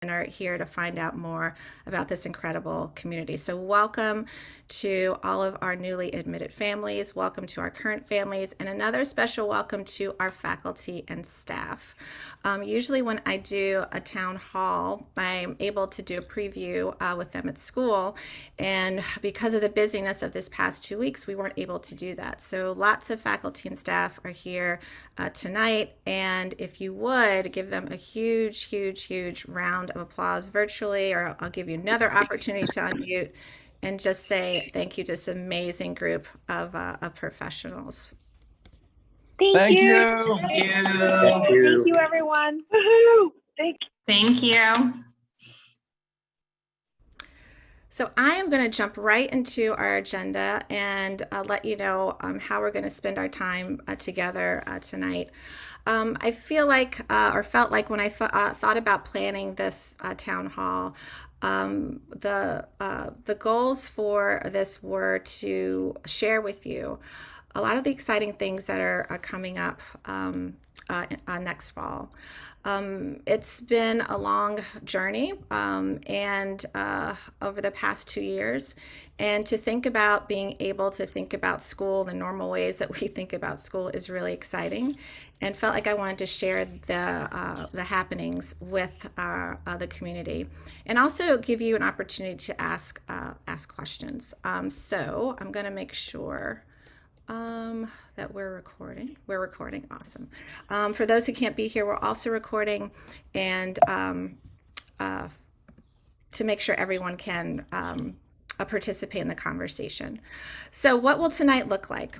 and are here to find out more about this incredible community. So welcome to all of our newly admitted families. Welcome to our current families, and another special welcome to our faculty and staff. Usually when I do a town hall, I'm able to do a preview with them at school. And because of the busyness of this past 2 weeks, we weren't able to do that. So lots of faculty and staff are here tonight. And if you would give them a huge, huge, huge round of applause virtually, or I'll give you another opportunity to unmute and just say thank you to this amazing group of professionals. Thank you. Thank you. Thank you, everyone. Woohoo! Thank you. So I am going to jump right into our agenda and let you know how we're going to spend our time together tonight. I feel like, or felt like when I thought about planning this town hall, the goals for this were to share with you a lot of the exciting things that are coming up next fall. It's been a long journey and over the past 2 years, and to think about being able to think about school the normal ways that we think about school is really exciting, and felt like I wanted to share the happenings with the community, and also give you an opportunity to ask questions. So I'm going to make sure that we're recording. We're recording. Awesome. For those who can't be here, we're also recording, and to make sure everyone can participate in the conversation. So what will tonight look like?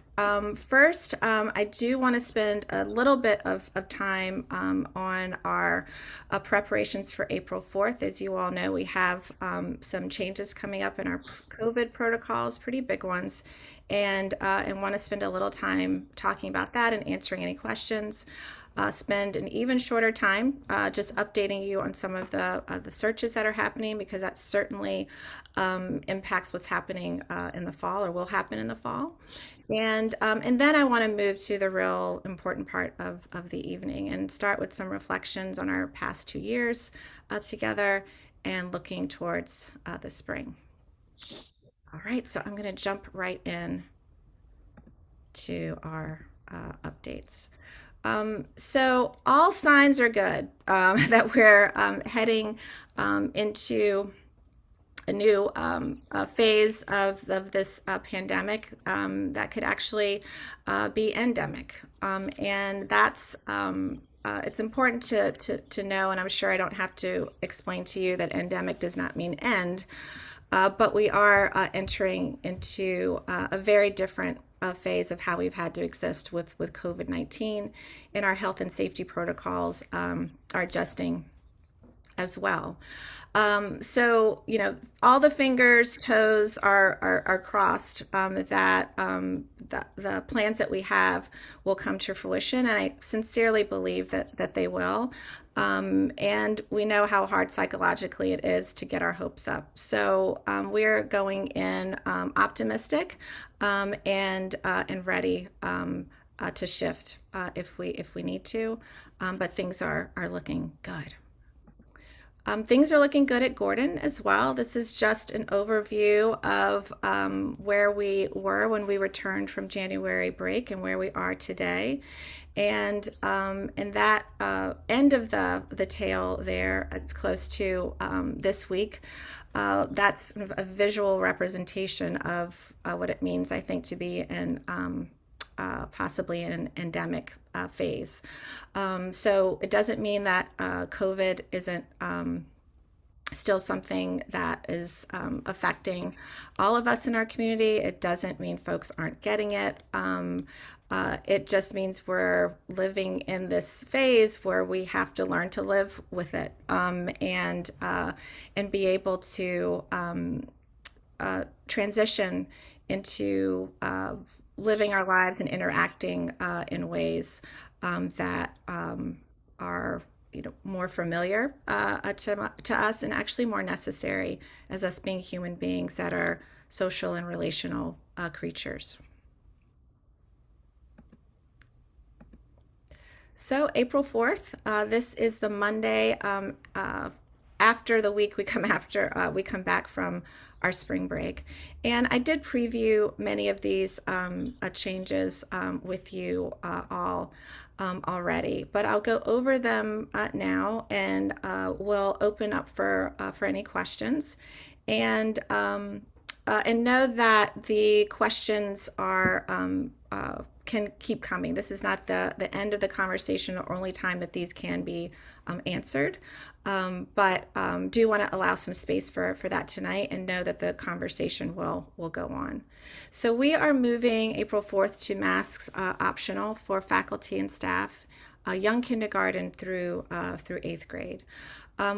First, I do want to spend a little bit of time on our preparations for April 4th. As you all know, we have some changes coming up in our COVID protocols, pretty big ones, and want to spend a little time talking about that and answering any questions. Spend an even shorter time just updating you on some of the searches that are happening, because that certainly impacts what's happening in the fall, or will happen in the fall. And then I want to move to the real important part of the evening and start with some reflections on our past 2 years together and looking towards the spring. All right, so I'm going to jump right in to our updates. So all signs are good that we're heading into a new phase of this pandemic that could actually be endemic. And that's it's important to know, and I'm sure I don't have to explain to you that endemic does not mean end, but we are entering into a very different phase of how we've had to exist with COVID-19, and our health and safety protocols are adjusting as well. So, you know, all the fingers, toes are crossed that the plans that we have will come to fruition, and I sincerely believe that they will. And we know how hard psychologically it is to get our hopes up. So we're going in optimistic and ready to shift if we need to, but things are looking good. Things are looking good at Gordon as well. This is just an overview of where we were when we returned from January break and where we are today. And that end of the tail there, it's close to this week. That's a visual representation of what it means, I think, to be in possibly an endemic phase. So it doesn't mean that COVID isn't still something that is affecting all of us in our community. It doesn't mean folks aren't getting it. It just means we're living in this phase where we have to learn to live with it and be able to transition into living our lives and interacting in ways that are more familiar to us, and actually more necessary as us being human beings that are social and relational creatures. So April 4th, this is the Monday after the week we come back from our spring break. And I did preview many of these changes with you all already, but I'll go over them now, and we'll open up for any questions. And know that the questions are can keep coming. This is not the end of the conversation or only time that these can be answered. But do want to allow some space for that tonight, and know that the conversation will go on. So we are moving April 4th to masks optional for faculty and staff, young kindergarten through 8th grade.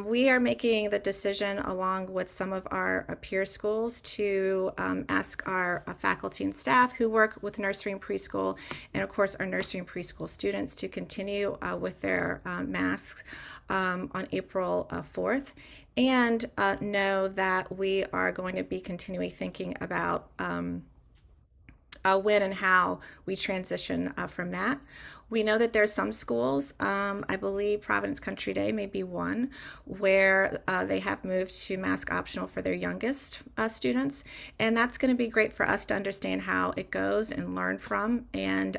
We are making the decision, along with some of our peer schools, to ask our faculty and staff who work with nursery and preschool, and of course our nursery and preschool students, to continue with their masks on April 4th, and know that we are going to be continually thinking about when and how we transition from that. We know that there are some schools, I believe Providence Country Day may be one, where they have moved to mask optional for their youngest students. And that's going to be great for us to understand how it goes and learn from. And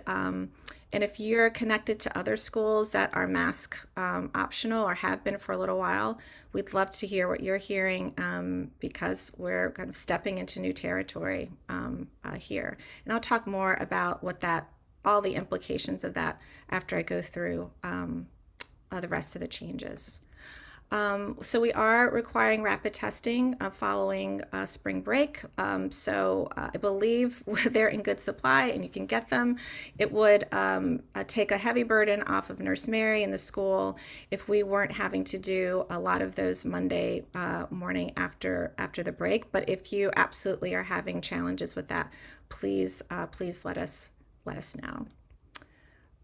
if you're connected to other schools that are mask optional or have been for a little while, we'd love to hear what you're hearing, because we're kind of stepping into new territory here. And I'll talk more about all the implications of that after I go through the rest of the changes. So we are requiring rapid testing following spring break. So I believe they're in good supply and you can get them. It would take a heavy burden off of Nurse Mary and the school if we weren't having to do a lot of those Monday morning after the break. But if you absolutely are having challenges with that, please let us know.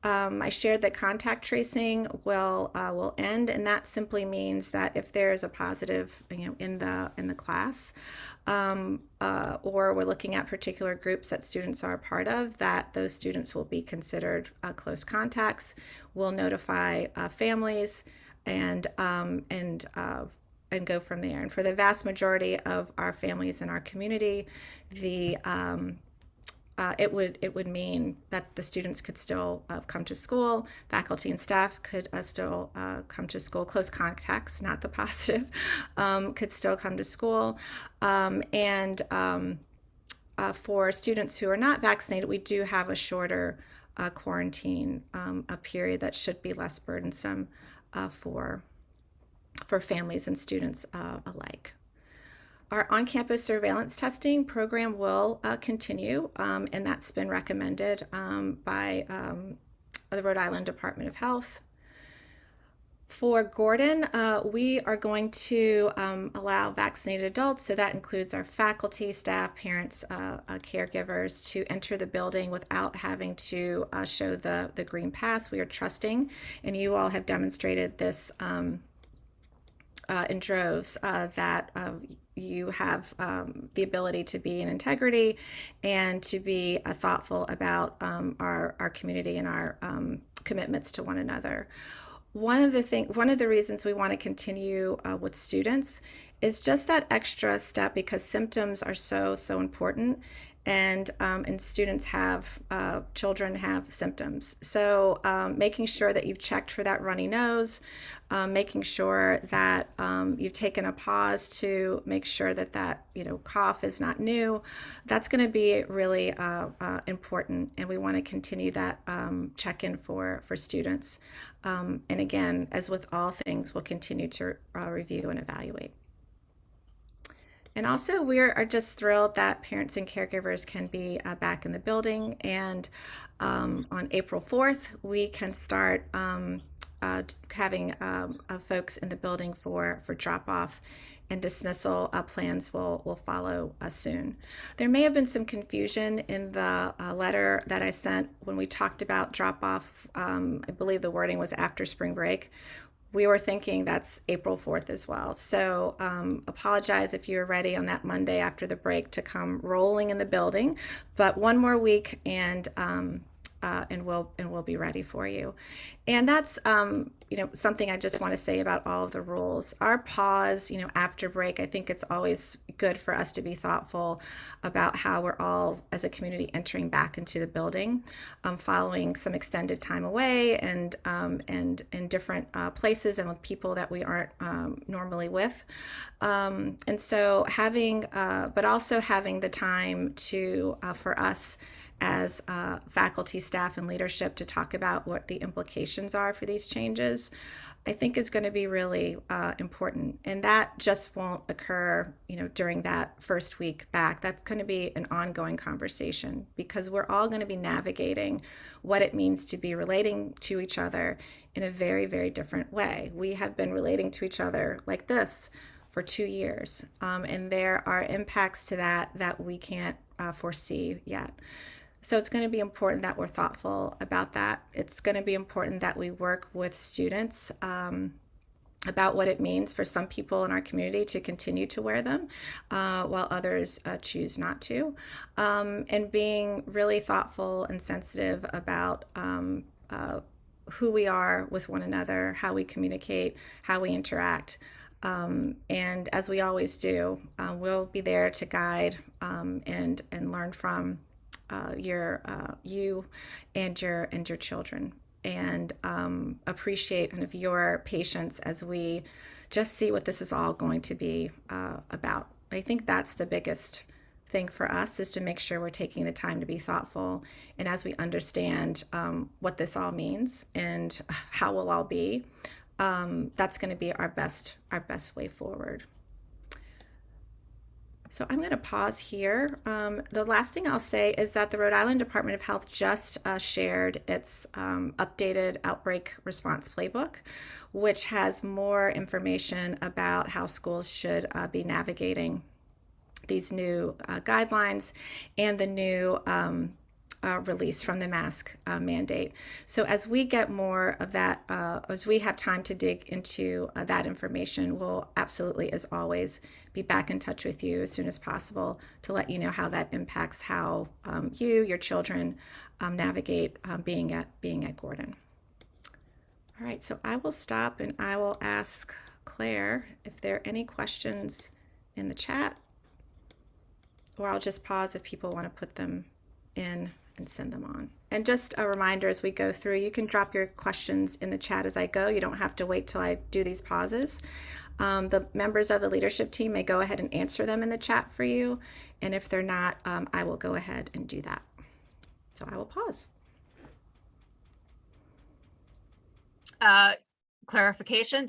I shared that contact tracing will end, and that simply means that if there is a positive, in the class, or we're looking at particular groups that students are a part of, that those students will be considered close contacts. We'll notify families and go from there. And for the vast majority of our families in our community, it would mean that the students could still come to school, faculty and staff could still come to school, close contacts, not the positive, could still come to school. And for students who are not vaccinated, we do have a shorter quarantine, a period that should be less burdensome for families and students alike. Our on-campus surveillance testing program will continue, and that's been recommended by the Rhode Island Department of Health. For Gordon, we are going to allow vaccinated adults, so that includes our faculty, staff, parents, caregivers, to enter the building without having to show the green pass. We are trusting, and you all have demonstrated this in droves, that you have the ability to be in integrity and to be thoughtful about our community and our commitments to one another. One of the reasons we want to continue with students is just that extra step, because symptoms are so important, and students children have symptoms. So making sure that you've checked for that runny nose, making sure that you've taken a pause to make sure that cough is not new. That's going to be really important, and we want to continue that check-in for students. And again, as with all things, we'll continue to review and evaluate. And also, we are just thrilled that parents and caregivers can be back in the building. And on April 4th, we can start having folks in the building for drop-off, and dismissal plans will follow soon. There may have been some confusion in the letter that I sent when we talked about drop-off. I believe the wording was after spring break. We were thinking that's April 4th as well. So apologize if you're ready on that Monday after the break to come rolling in the building, but one more week, and and we'll be ready for you. And that's something I just want to say about all of the rules. Our pause, after break, I think it's always good for us to be thoughtful about how we're all as a community entering back into the building, following some extended time away and in different places and with people that we aren't normally with. And so but also having the time to for us as faculty, staff, and leadership to talk about what the implications are for these changes, I think is going to be really important. And that just won't occur, during that first week back. That's going to be an ongoing conversation because we're all going to be navigating what it means to be relating to each other in a very, very different way. We have been relating to each other like this for 2 years, and there are impacts to that we can't foresee yet. So it's going to be important that we're thoughtful about that. It's going to be important that we work with students about what it means for some people in our community to continue to wear them while others choose not to. And being really thoughtful and sensitive about who we are with one another, how we communicate, how we interact. And as we always do, we'll be there to guide and learn from you and your children, and appreciate kind of your patience as we just see what this is all going to be about. I think that's the biggest thing for us, is to make sure we're taking the time to be thoughtful, and as we understand what this all means and how we'll all be, that's going to be our best way forward. So I'm going to pause here. The last thing I'll say is that the Rhode Island Department of Health just shared its updated outbreak response playbook, which has more information about how schools should be navigating these new guidelines and the new release from the mask mandate. So as we get more of that, as we have time to dig into that information, we'll absolutely, as always, be back in touch with you as soon as possible to let you know how that impacts how your children navigate being at Gordon. All right, so I will stop and I will ask Claire if there are any questions in the chat, or I'll just pause if people want to put them in and send them on. And just a reminder, as we go through, you can drop your questions in the chat as I go. You don't have to wait till I do these pauses. The members of the leadership team may go ahead and answer them in the chat for you. And if they're not, I will go ahead and do that. So I will pause. Clarification,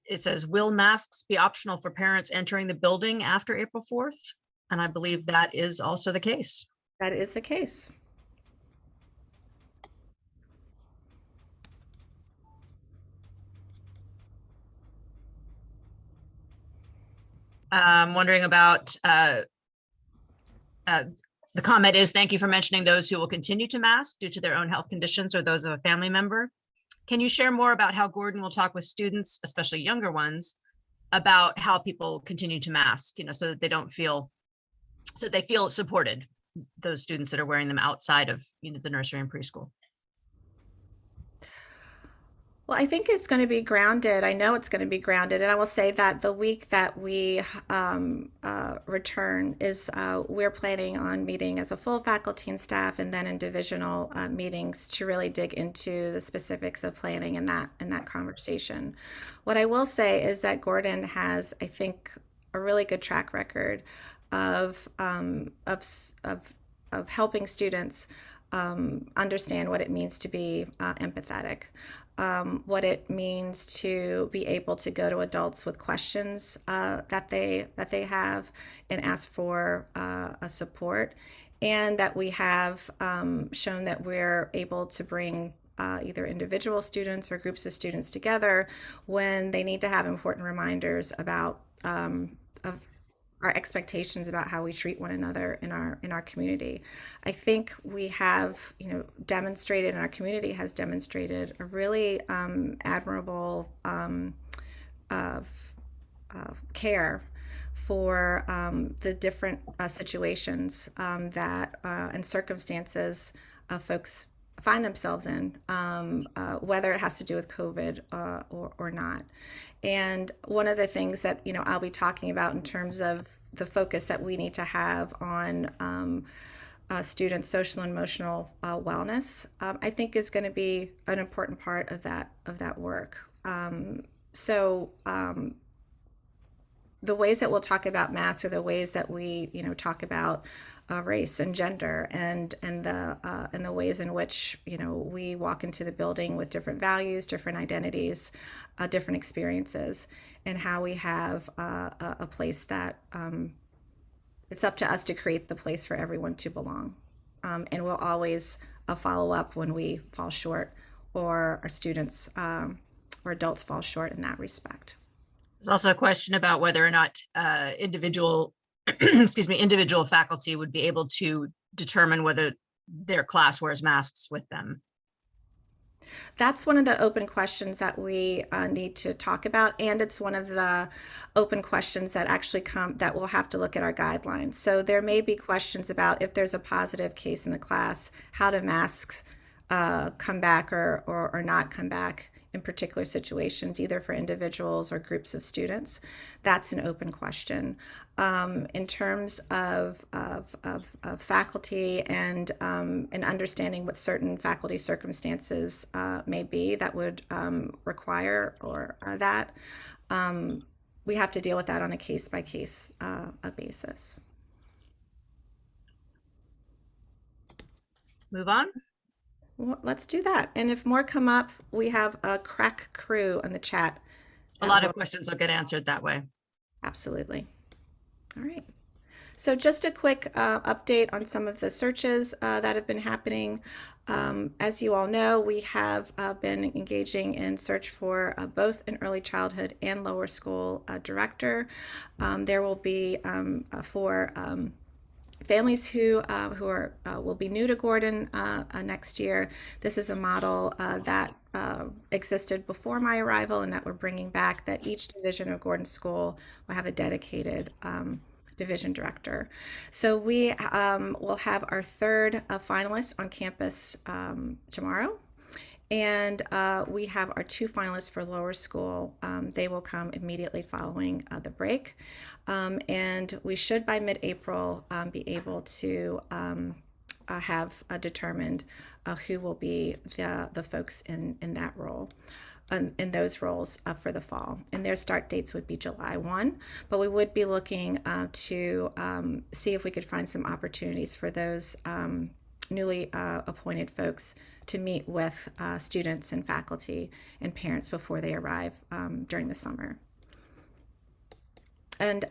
it says, will masks be optional for parents entering the building after April 4th? And I believe that is also the case. That is the case. I'm wondering about the comment is, thank you for mentioning those who will continue to mask due to their own health conditions or those of a family member. Can you share more about how Gordon will talk with students, especially younger ones, about how people continue to mask, so that they don't feel, so they feel supported, those students that are wearing them outside of, the nursery and preschool? Well, I think it's going to be grounded. I know it's going to be grounded. And I will say that the week that we return is we're planning on meeting as a full faculty and staff, and then in divisional meetings to really dig into the specifics of planning in that conversation. What I will say is that Gordon has, I think, a really good track record of helping students understand what it means to be empathetic, what it means to be able to go to adults with questions that they have and ask for a support, and that we have shown that we're able to bring either individual students or groups of students together when they need to have important reminders about of our expectations about how we treat one another in our community. I think we have, demonstrated, and our community has demonstrated a really admirable care for the different situations that and circumstances folks find themselves in, whether it has to do with COVID or not. And one of the things that I'll be talking about in terms of the focus that we need to have on students' social and emotional wellness, I think is going to be an important part of that work. So the ways that we'll talk about masks are the ways that we talk about race and gender and the ways in which we walk into the building with different values, different identities, different experiences, and how we have a place that it's up to us to create the place for everyone to belong. And we'll always follow up when we fall short or our students or adults fall short in that respect. There's also a question about whether or not individual individual faculty would be able to determine whether their class wears masks with them. That's one of the open questions that we need to talk about, and it's one of the open questions that actually that we'll have to look at our guidelines. So there may be questions about if there's a positive case in the class, how do masks come back or not come back in particular situations, either for individuals or groups of students. That's an open question. In terms of faculty and understanding what certain faculty circumstances may be that would require or that, we have to deal with that on a case-by-case basis. Move on. Well, let's do that. And if more come up, we have a crack crew in the chat. A lot of questions will get answered that way. Absolutely. All right. So just a quick update on some of the searches that have been happening. As you all know, we have been engaging in search for both an early childhood and lower school director. There will be for families who will be new to Gordon next year. This is a model that existed before my arrival and that we're bringing back, that each division of Gordon School will have a dedicated division director. So we will have our third finalist on campus tomorrow. And we have our two finalists for lower school. They will come immediately following the break. And we should, by mid-April, be able to have determined who will be the folks in that role, in those roles for the fall. And their start dates would be July 1, but we would be looking to see if we could find some opportunities for those newly appointed folks to meet with students and faculty and parents before they arrive during the summer. And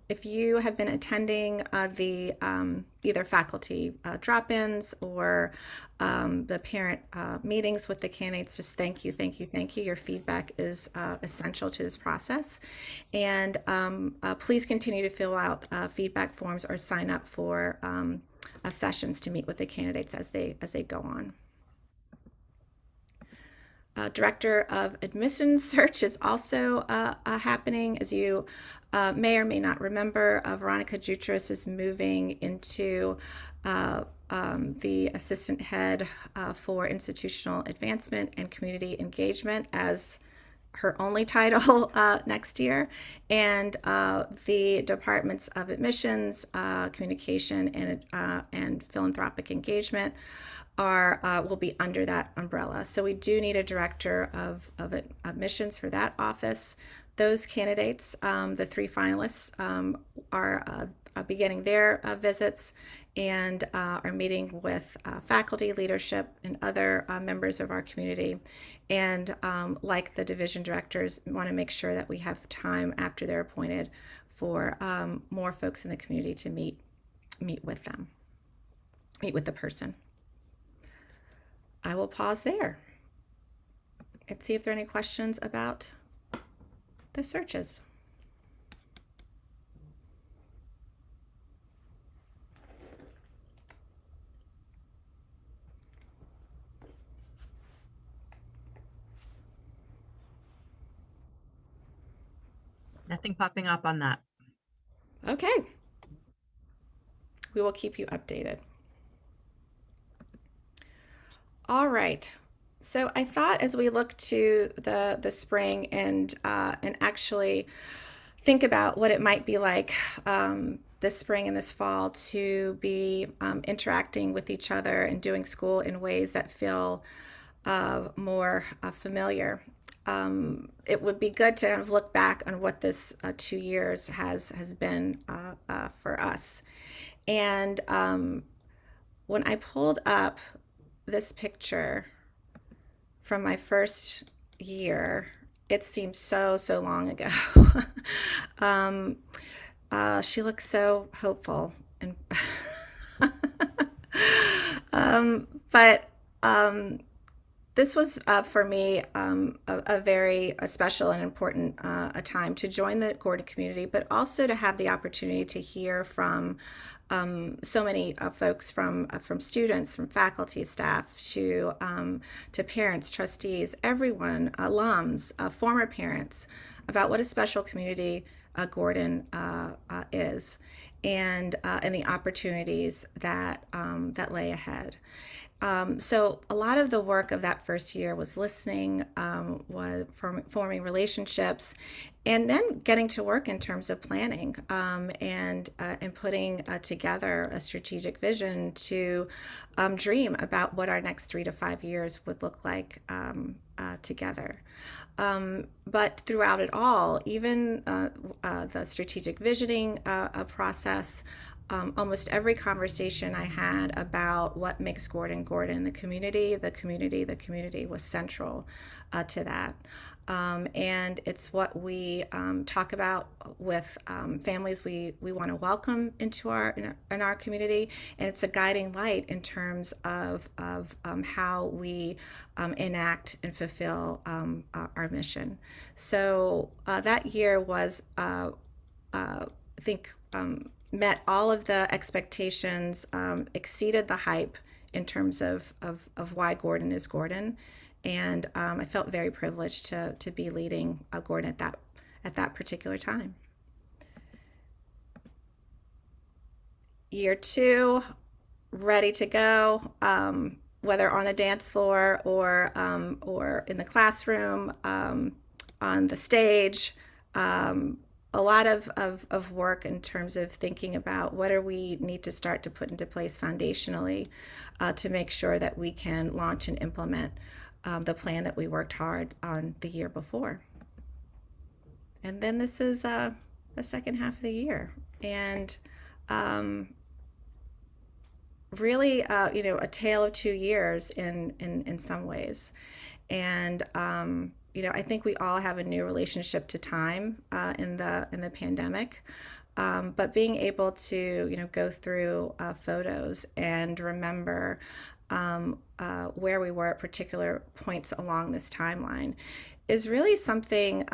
if you have been attending the either faculty drop-ins or the parent meetings with the candidates, just thank you. Your feedback is essential to this process. And please continue to fill out feedback forms or sign up for sessions to meet with the candidates as they go on. Director of Admissions search is also happening. As you may or may not remember, Veronica Jutras is moving into the assistant head for institutional advancement and community engagement as her only title next year, and the departments of admissions, communication, and philanthropic engagement will be under that umbrella. So we do need a director of admissions for that office. Those candidates, the three finalists, are beginning their visits and are meeting with faculty, leadership, and other members of our community. And like the division directors, we want to make sure that we have time after they're appointed for more folks in the community to meet with them, meet with the person. I will pause there and see if there are any questions about the searches. Nothing popping up on that. Okay. We will keep you updated. All right. So I thought as we look to the spring and actually think about what it might be like this spring and this fall to be interacting with each other and doing school in ways that feel more familiar. It would be good to kind of look back on what this 2 years has been for us. And when I pulled up this picture from my first year, it seems so long ago. um, she looks so hopeful and but this was for me a very special and important a time to join the Gordon community, but also to have the opportunity to hear from so many folks from students, from faculty, staff, to parents, trustees, everyone, alums, former parents, about what a special community Gordon is, and the opportunities that lay ahead. So a lot of the work of that first year was listening, was forming relationships, and then getting to work in terms of planning and putting together a strategic vision to dream about what our next 3 to 5 years would look like together. But throughout it all, even the strategic visioning process, almost every conversation I had about what makes Gordon Gordon, the community was central to that. And it's what we talk about with families we want to welcome into in our community, and it's a guiding light in terms of how we enact and fulfill our mission. So that year was, I think, met all of the expectations, exceeded the hype in terms of why Gordon is Gordon. And I felt very privileged to be leading Gordon at that particular time. Year two, ready to go, whether on the dance floor or in the classroom, on the stage. A lot of work in terms of thinking about what do we need to start to put into place foundationally to make sure that we can launch and implement the plan that we worked hard on the year before. And then this is the second half of the year, and really, a tale of 2 years in some ways. And I think we all have a new relationship to time in the pandemic. But being able to go through photos and remember where we were at particular points along this timeline is really something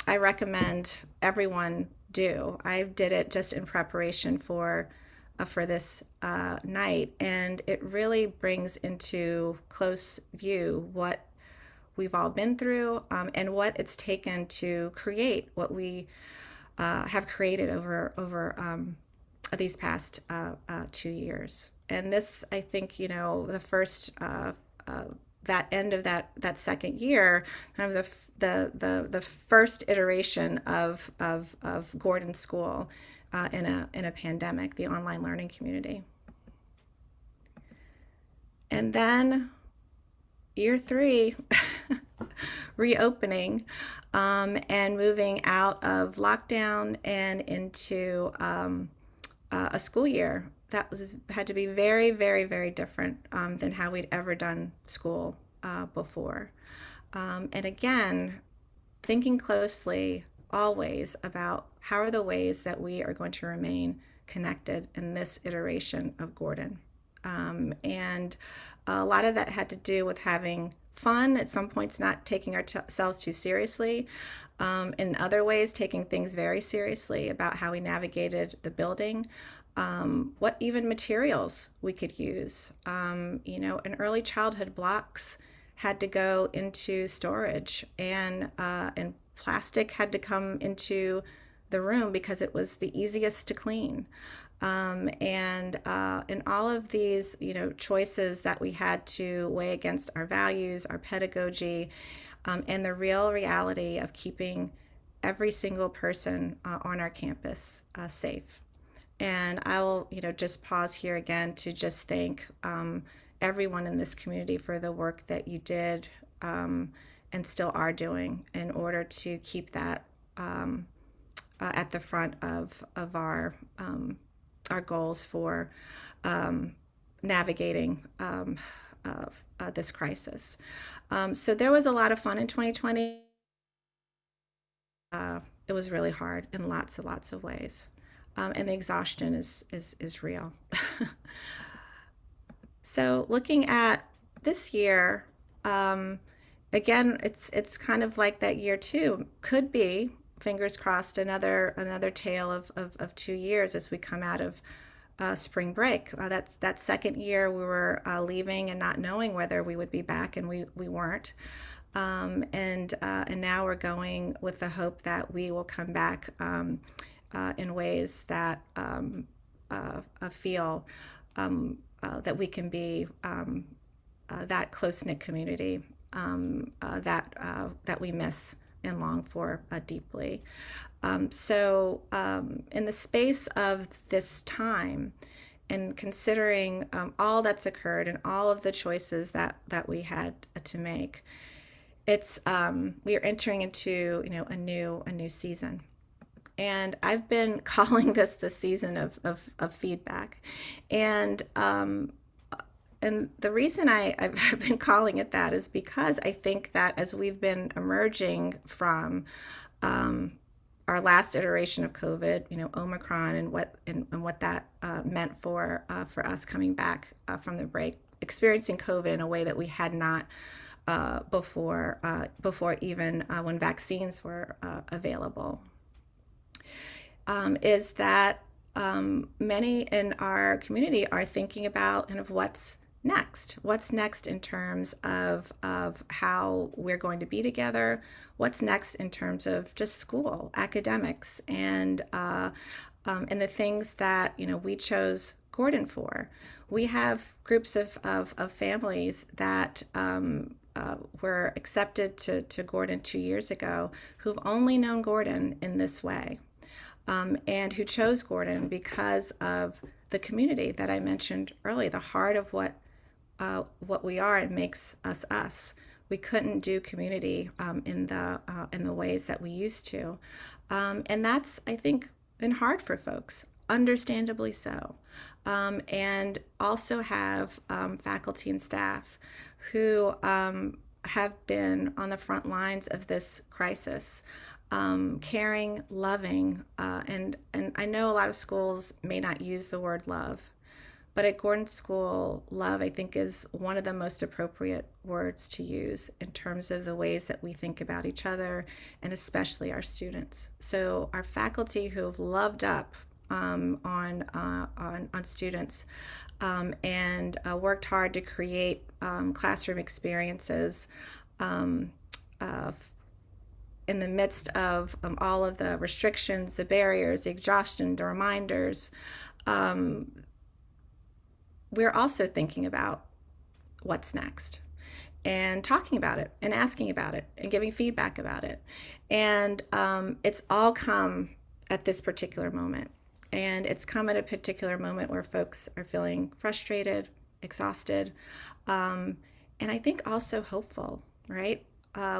I recommend everyone do. I did it just in preparation for this night, and it really brings into close view what we've all been through, and what it's taken to create what we have created over these past 2 years. And this, I think, the first that end of that second year, kind of the first iteration of Gordon School in a pandemic, the online learning community. And then year three, reopening and moving out of lockdown and into a school year that had to be very, very, very different than how we'd ever done school before. And again, thinking closely always about how are the ways that we are going to remain connected in this iteration of Gordon. And a lot of that had to do with having fun, at some points not taking ourselves too seriously, in other ways taking things very seriously about how we navigated the building, what even materials we could use. In early childhood, blocks had to go into storage, and plastic had to come into the room because it was the easiest to clean. And in all of these, choices that we had to weigh against our values, our pedagogy, and the real reality of keeping every single person on our campus safe. And I will, just pause here again to just thank everyone in this community for the work that you did and still are doing in order to keep that at the front of our goals for navigating this crisis. So there was a lot of fun in 2020. It was really hard in lots and lots of ways. And the exhaustion is real. So looking at this year, again, it's kind of like that year too. Could be, fingers crossed, another tale of 2 years as we come out of spring break. That second year we were leaving and not knowing whether we would be back, and we weren't. And now we're going with the hope that we will come back in ways that feel that we can be that close-knit community that we miss and long for deeply. So in the space of this time, and considering all that's occurred and all of the choices that we had to make, it's we are entering into a new season. And I've been calling this the season of feedback. And the reason I've been calling it that is because I think that as we've been emerging from our last iteration of COVID, Omicron, and what that meant for us coming back from the break, experiencing COVID in a way that we had not before even when vaccines were available, is that many in our community are thinking about kind of what's next in terms of how we're going to be together, what's next in terms of just school, academics, and the things that we chose Gordon for. We have groups of families that were accepted to Gordon 2 years ago who've only known Gordon in this way, and who chose Gordon because of the community that I mentioned earlier, the heart of what we are and makes us us. We couldn't do community in the ways that we used to, and that's, I think, been hard for folks, understandably so, and also have faculty and staff who have been on the front lines of this crisis, caring, loving, and I know a lot of schools may not use the word love. But at Gordon School, love, I think, is one of the most appropriate words to use in terms of the ways that we think about each other, and especially our students. So our faculty who have loved up on students and worked hard to create classroom experiences in the midst of all of the restrictions, the barriers, the exhaustion, the reminders. We're also thinking about what's next and talking about it and asking about it and giving feedback about it. And it's all come at this particular moment. And it's come at a particular moment where folks are feeling frustrated, exhausted, and I think also hopeful, right?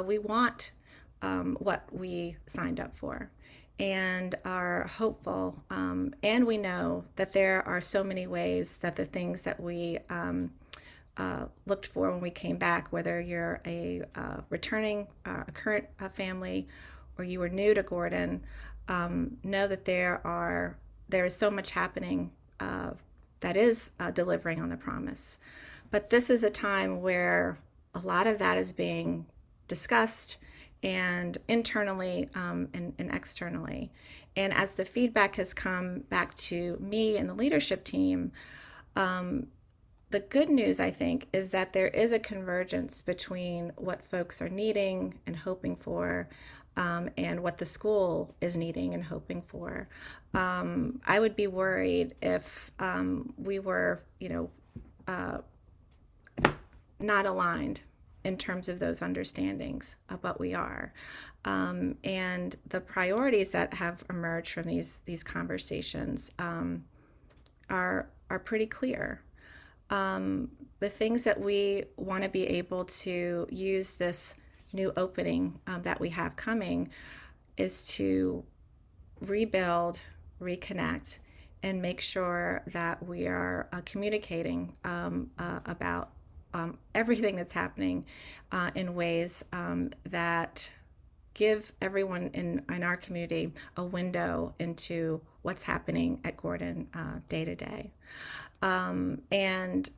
We want what we signed up for, and are hopeful, and we know that there are so many ways that the things that we looked for when we came back, whether you're a returning, a current family, or you were new to Gordon, know that there is so much happening that is delivering on the promise. But this is a time where a lot of that is being discussed, and internally and externally. And as the feedback has come back to me and the leadership team, the good news, I think, is that there is a convergence between what folks are needing and hoping for, and what the school is needing and hoping for. I would be worried if we were, not aligned in terms of those understandings, but we are. And the priorities that have emerged from these conversations are pretty clear. The things that we want to be able to use this new opening that we have coming is to rebuild, reconnect, and make sure that we are communicating about everything that's happening in ways that give everyone in our community a window into what's happening at Gordon day to day. And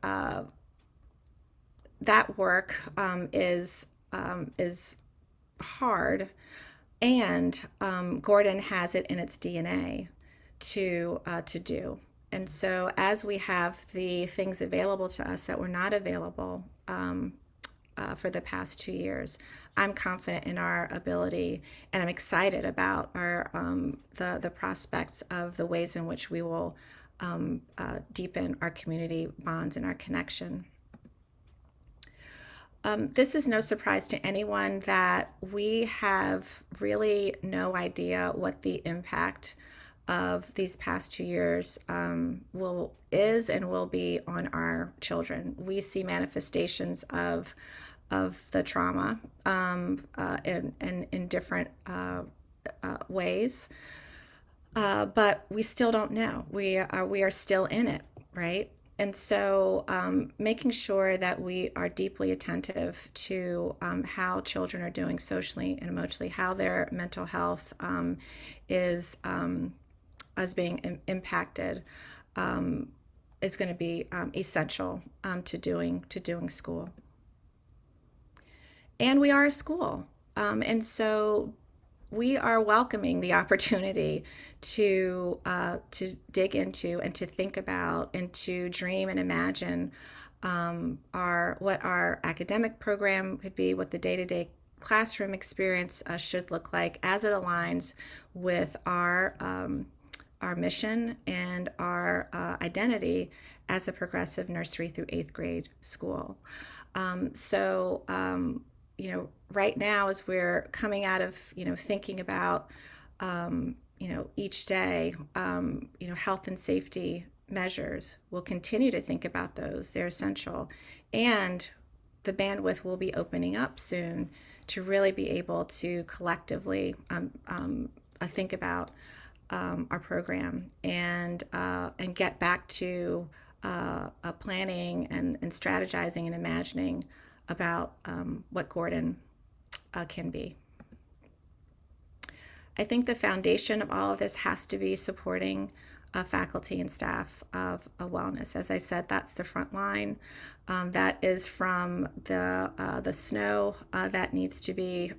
that work is hard, and Gordon has it in its DNA to do. And so, as we have the things available to us that were not available for the past 2 years, I'm confident in our ability, and I'm excited about our the prospects of the ways in which we will deepen our community bonds and our connection. This is no surprise to anyone that we have really no idea what the impact of these past 2 years is and will be on our children. We see manifestations of the trauma in different ways, but we still don't know. We are still in it, right? And so making sure that we are deeply attentive to how children are doing socially and emotionally, how their mental health is being impacted, is going to be essential to doing school. And we are a school, and so we are welcoming the opportunity to dig into and to think about and to dream and imagine what our academic program could be, what the day-to-day classroom experience should look like as it aligns with our mission and our identity as a progressive nursery through 8th grade school. Right now, as we're coming out of, thinking about, each day, health and safety measures, we'll continue to think about those. They're essential. And the bandwidth will be opening up soon to really be able to collectively think about our program and get back to planning and strategizing and imagining about what Gordon can be. I think the foundation of all of this has to be supporting faculty and staff of wellness. As I said, that's the front line. That is from the snow that needs to be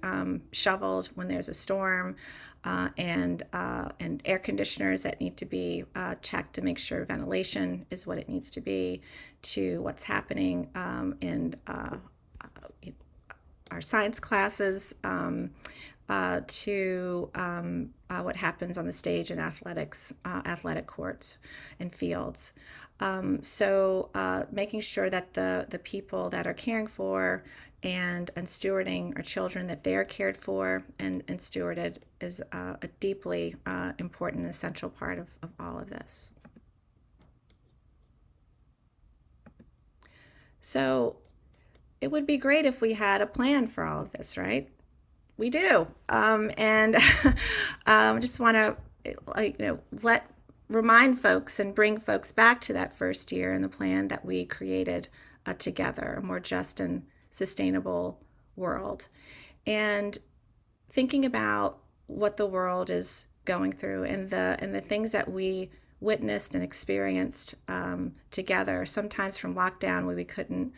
shoveled when there's a storm, and air conditioners that need to be checked to make sure ventilation is what it needs to be, to what's happening in our science classes, to what happens on the stage in athletics, athletic courts and fields. So making sure that the people that are caring for and stewarding our children, that they are cared for and stewarded, is a deeply important and essential part of all of this. So it would be great if we had a plan for all of this, right? We do, and just want to remind folks and bring folks back to that first year and the plan that we created together, a more just and sustainable world, and thinking about what the world is going through and the things that we witnessed and experienced together. Sometimes from lockdown, where we couldn't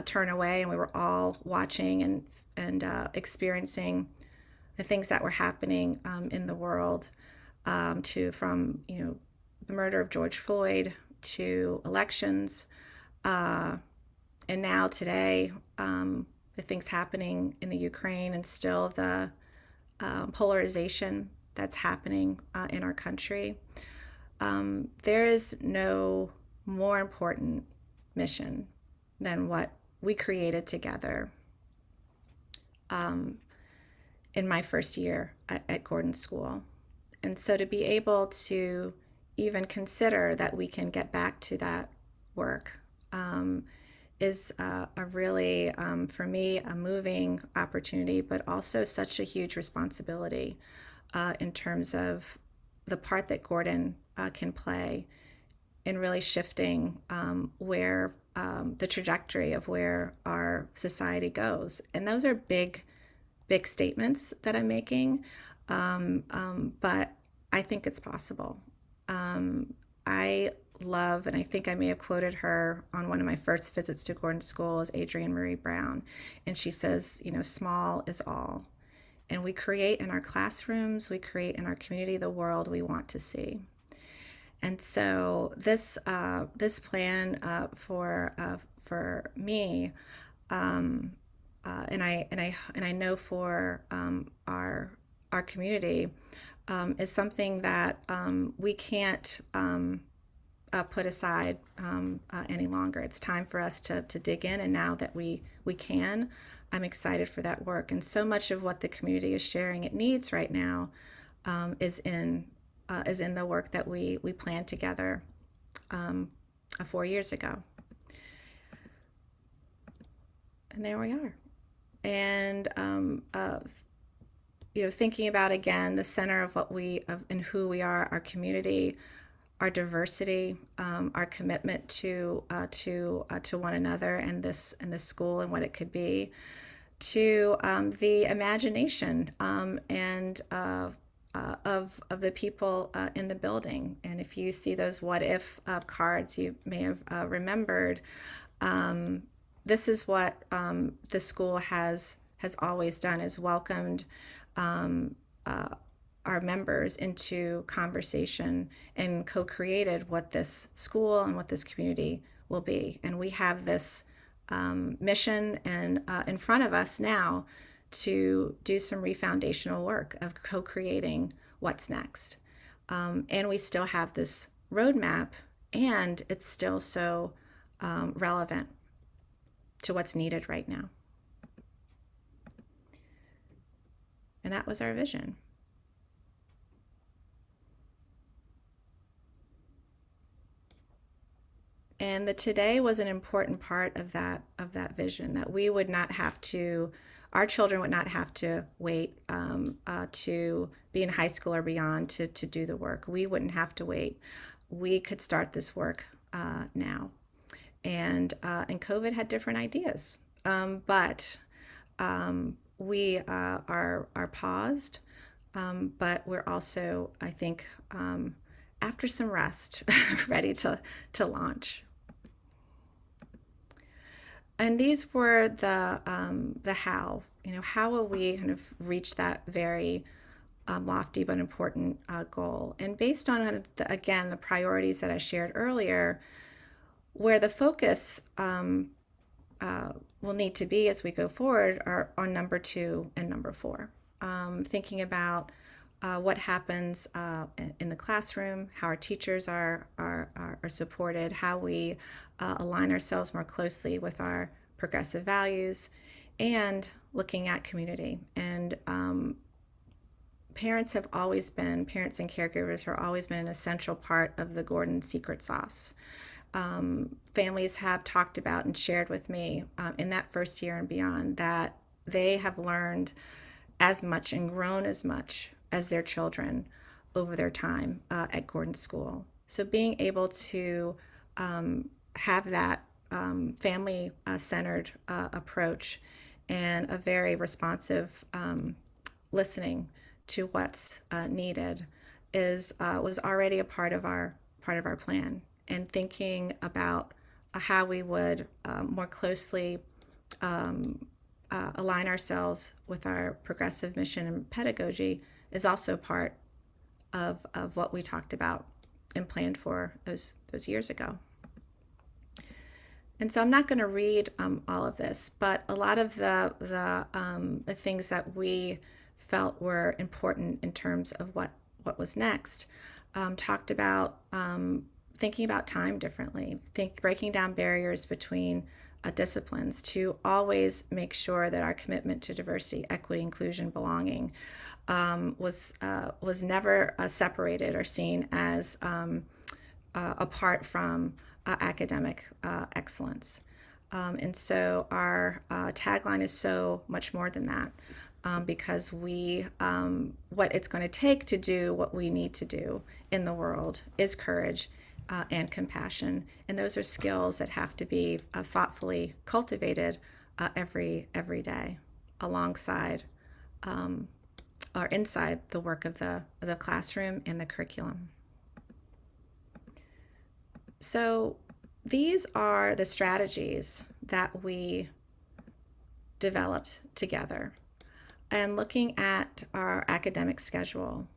turn away, and we were all watching and experiencing the things that were happening in the world, from the murder of George Floyd to elections, and now today, the things happening in the Ukraine, and still the polarization that's happening in our country, there is no more important mission than what we created together in my first year at Gordon School. And so to be able to even consider that we can get back to that work is a really, for me, a moving opportunity, but also such a huge responsibility in terms of the part that Gordon can play in really shifting where the trajectory of where our society goes. And those are big statements that I'm making, but I think it's possible. I love, and I think I may have quoted her on one of my first visits to Gordon School, is Adrienne Marie Brown. And she says, small is all. And we create in our classrooms, we create in our community the world we want to see. And so this plan for me, and I know for our community, is something that we can't put aside any longer. It's time for us to dig in, and now that we can, I'm excited for that work. And so much of what the community is sharing it needs right now is in the work that we planned together 4 years ago. And there we are. And thinking about, again, the center of and who we are, our community, our diversity, our commitment to one another and this school and what it could be, to the imagination and of the people in the building. And if you see those what if cards you may have remembered, this is what the school has always done, is welcomed our members into conversation and co-created what this school and what this community will be. And we have this mission and in front of us now to do some refoundational work of co-creating what's next. And we still have this roadmap, and it's still so relevant to what's needed right now. And that was our vision. And the today was an important part of that vision, that we would not have to, our children would not have to wait to be in high school or beyond to do the work. We wouldn't have to wait. We could start this work now. And COVID had different ideas, but we are paused, but we're also, I think, after some rest, ready to launch. And these were the how. How will we kind of reach that very lofty but important goal? And based on again the priorities that I shared earlier, where the focus will need to be as we go forward are on number 2 and number 4. Thinking about what happens in the classroom, how our teachers are supported, how we align ourselves more closely with our progressive values, and looking at community. And parents and caregivers have always been an essential part of the Gordon secret sauce. Families have talked about and shared with me in that first year and beyond that they have learned as much and grown as much as their children over their time at Gordon School. So being able to have that family-centered approach and a very responsive listening to what's needed was already a part of our plan. And thinking about how we would more closely align ourselves with our progressive mission and pedagogy is also part of what we talked about and planned for those years ago. And so I'm not going to read all of this, but a lot of the things that we felt were important in terms of what was next, talked about thinking about time differently, breaking down barriers between disciplines to always make sure that our commitment to diversity, equity, inclusion, belonging was never separated or seen as apart from academic excellence. And so our tagline is so much more than that, because what it's going to take to do what we need to do in the world is courage and compassion. And those are skills that have to be thoughtfully cultivated every day alongside or inside the work of the classroom and the curriculum. So these are the strategies that we developed together. And looking at our academic schedule,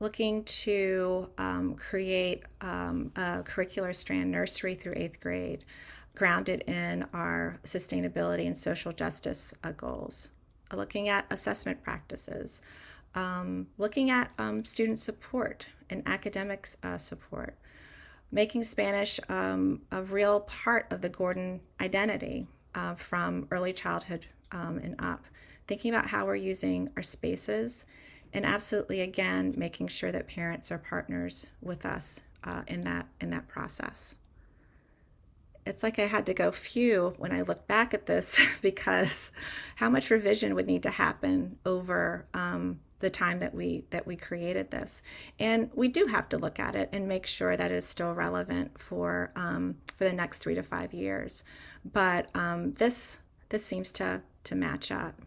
looking to create a curricular strand, nursery through 8th grade, grounded in our sustainability and social justice goals, looking at assessment practices, looking at student support and academics support, making Spanish a real part of the Gordon identity from early childhood and up, thinking about how we're using our spaces, and absolutely, again, making sure that parents are partners with us in that process. It's like I had to go phew when I look back at this because how much revision would need to happen over the time that we created this. And we do have to look at it and make sure that it's still relevant for the next 3 to 5 years. But this seems to match up.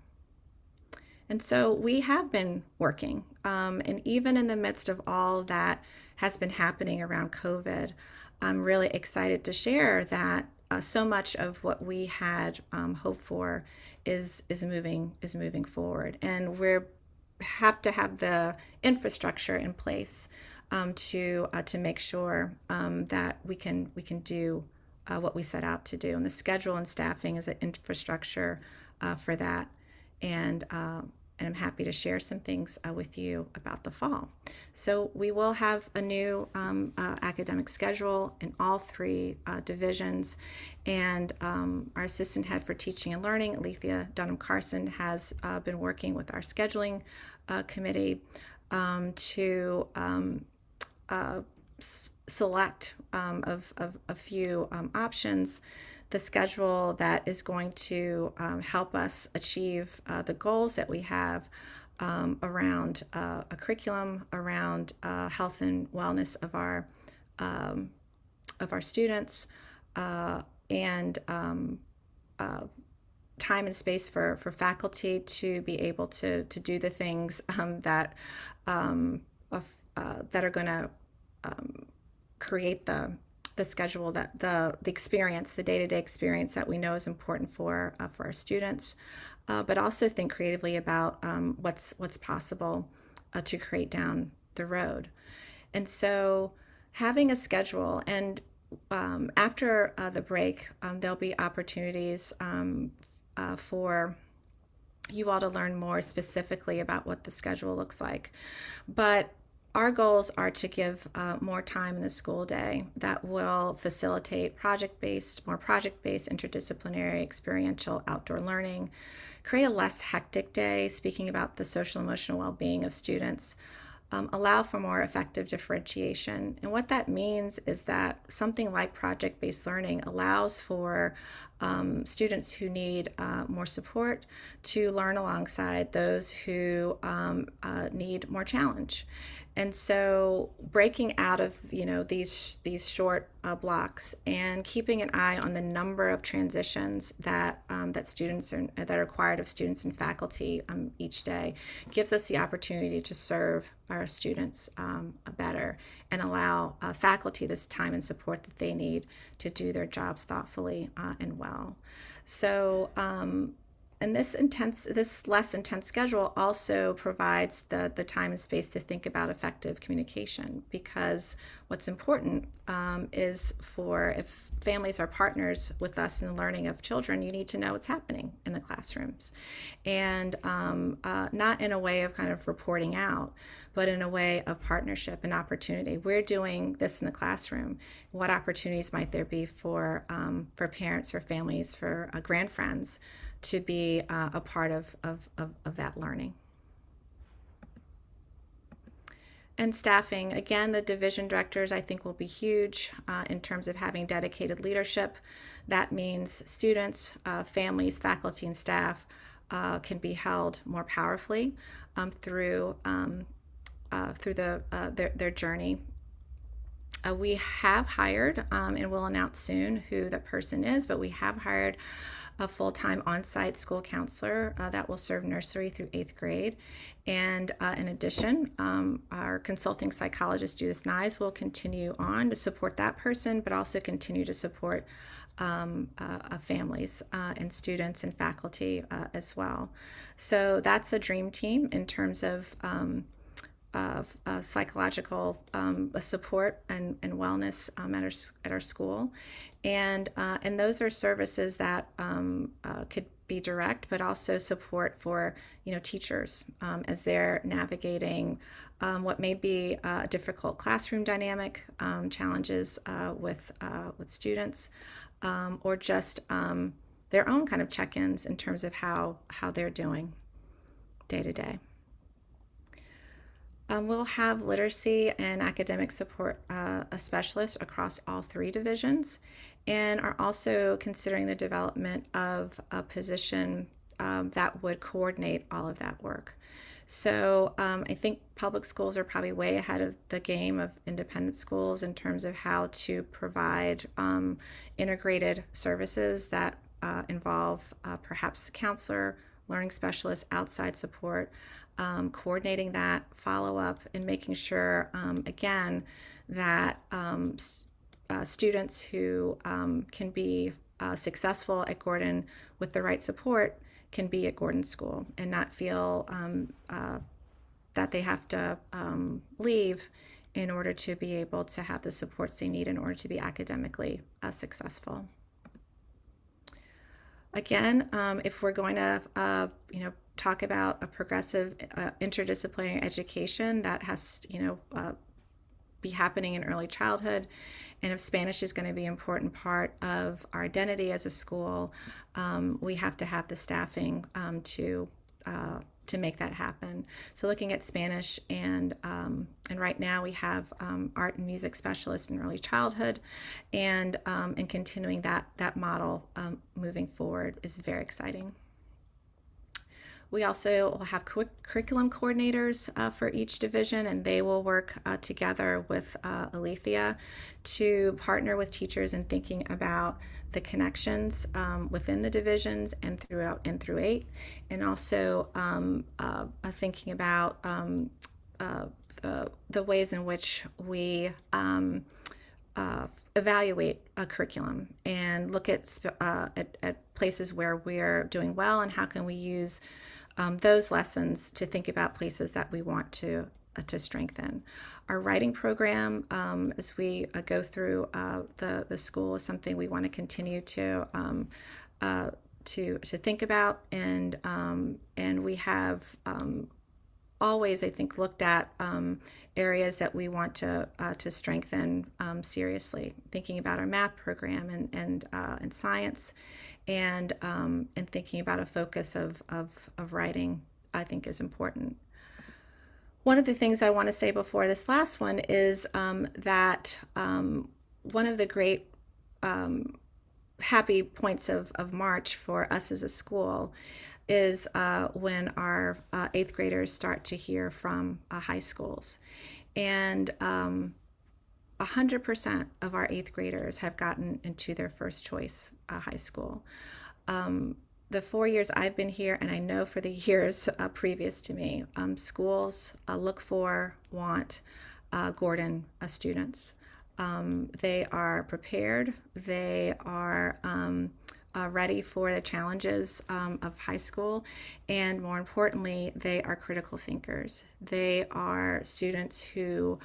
And so we have been working, and even in the midst of all that has been happening around COVID, I'm really excited to share that so much of what we had hoped for is moving forward, and we have to have the infrastructure in place to make sure that we can do what we set out to do, and the schedule and staffing is an infrastructure for that. And I'm happy to share some things with you about the fall. So we will have a new academic schedule in all 3 divisions, and our assistant head for teaching and learning, Alethea Dunham-Carson, has been working with our scheduling committee to select of a few options, the schedule that is going to help us achieve the goals that we have around a curriculum, around health and wellness of our students, and time and space for faculty to be able to do the things that are going to create the schedule, that the experience, the day-to-day experience that we know is important for our students, but also think creatively about what's possible to create down the road. And so having a schedule, and after the break, there'll be opportunities for you all to learn more specifically about what the schedule looks like. But our goals are to give more time in the school day that will facilitate more project-based, interdisciplinary, experiential outdoor learning, create a less hectic day, speaking about the social emotional well-being of students, allow for more effective differentiation. And what that means is that something like project-based learning allows for students who need more support to learn alongside those who need more challenge. And so breaking out of these short blocks and keeping an eye on the number of transitions that students that are required of students and faculty each day gives us the opportunity to serve our students better and allow faculty this time and support that they need to do their jobs thoughtfully and well. So and this less intense schedule also provides the time and space to think about effective communication, because what's important is for, if families are partners with us in the learning of children, you need to know what's happening in the classrooms, and not in a way of kind of reporting out, but in a way of partnership and opportunity. We're doing this in the classroom. What opportunities might there be for parents, for families, for grandfriends to be a part of that learning? And staffing, again, the division directors I think will be huge in terms of having dedicated leadership. That means students, families, faculty, and staff can be held more powerfully through their journey. We have hired, and we'll announce soon who that person is, but we have hired a full-time on-site school counselor that will serve nursery through 8th grade. And in addition, our consulting psychologist, Judith Nyes, will continue on to support that person, but also continue to support families and students and faculty as well. So that's a dream team in terms of psychological support and wellness at our school, and those are services that could be direct, but also support for teachers as they're navigating what may be a difficult classroom dynamic, challenges with students, or just their own kind of check-ins in terms of how they're doing day to day. We'll have literacy and academic support specialists across all 3 divisions, and are also considering the development of a position that would coordinate all of that work. So I think public schools are probably way ahead of the game of independent schools in terms of how to provide integrated services that involve perhaps the counselor, learning specialist, outside support, coordinating that follow-up, and making sure, again, that students who can be successful at Gordon with the right support can be at Gordon School and not feel that they have to leave in order to be able to have the supports they need in order to be academically successful. Again, if we're going to talk about a progressive interdisciplinary education that has be happening in early childhood, and if Spanish is going to be an important part of our identity as a school, we have to have the staffing to make that happen. So looking at Spanish, and right now we have art and music specialists in early childhood, and continuing that model moving forward is very exciting. We also will have curriculum coordinators for each division, and they will work together with Alethea to partner with teachers in thinking about the connections within the divisions and throughout and through 8, and also thinking about the ways in which we evaluate a curriculum and look at places where we're doing well, and how can we use those lessons to think about places that we want to strengthen. Our writing program, as we go through the school, is something we want to continue to think about, and we have always, I think, looked at areas that we want to strengthen seriously. Thinking about our math program and science, and thinking about a focus of writing, I think, is important. One of the things I want to say before this last one is that one of the great happy points of March for us as a school is when our 8th graders start to hear from high schools. And 100% of our 8th graders have gotten into their first choice high school. The 4 years I've been here, and I know for the years previous to me, schools look for, want Gordon students. They are prepared, they are ready for the challenges of high school. And more importantly, they are critical thinkers. They are students who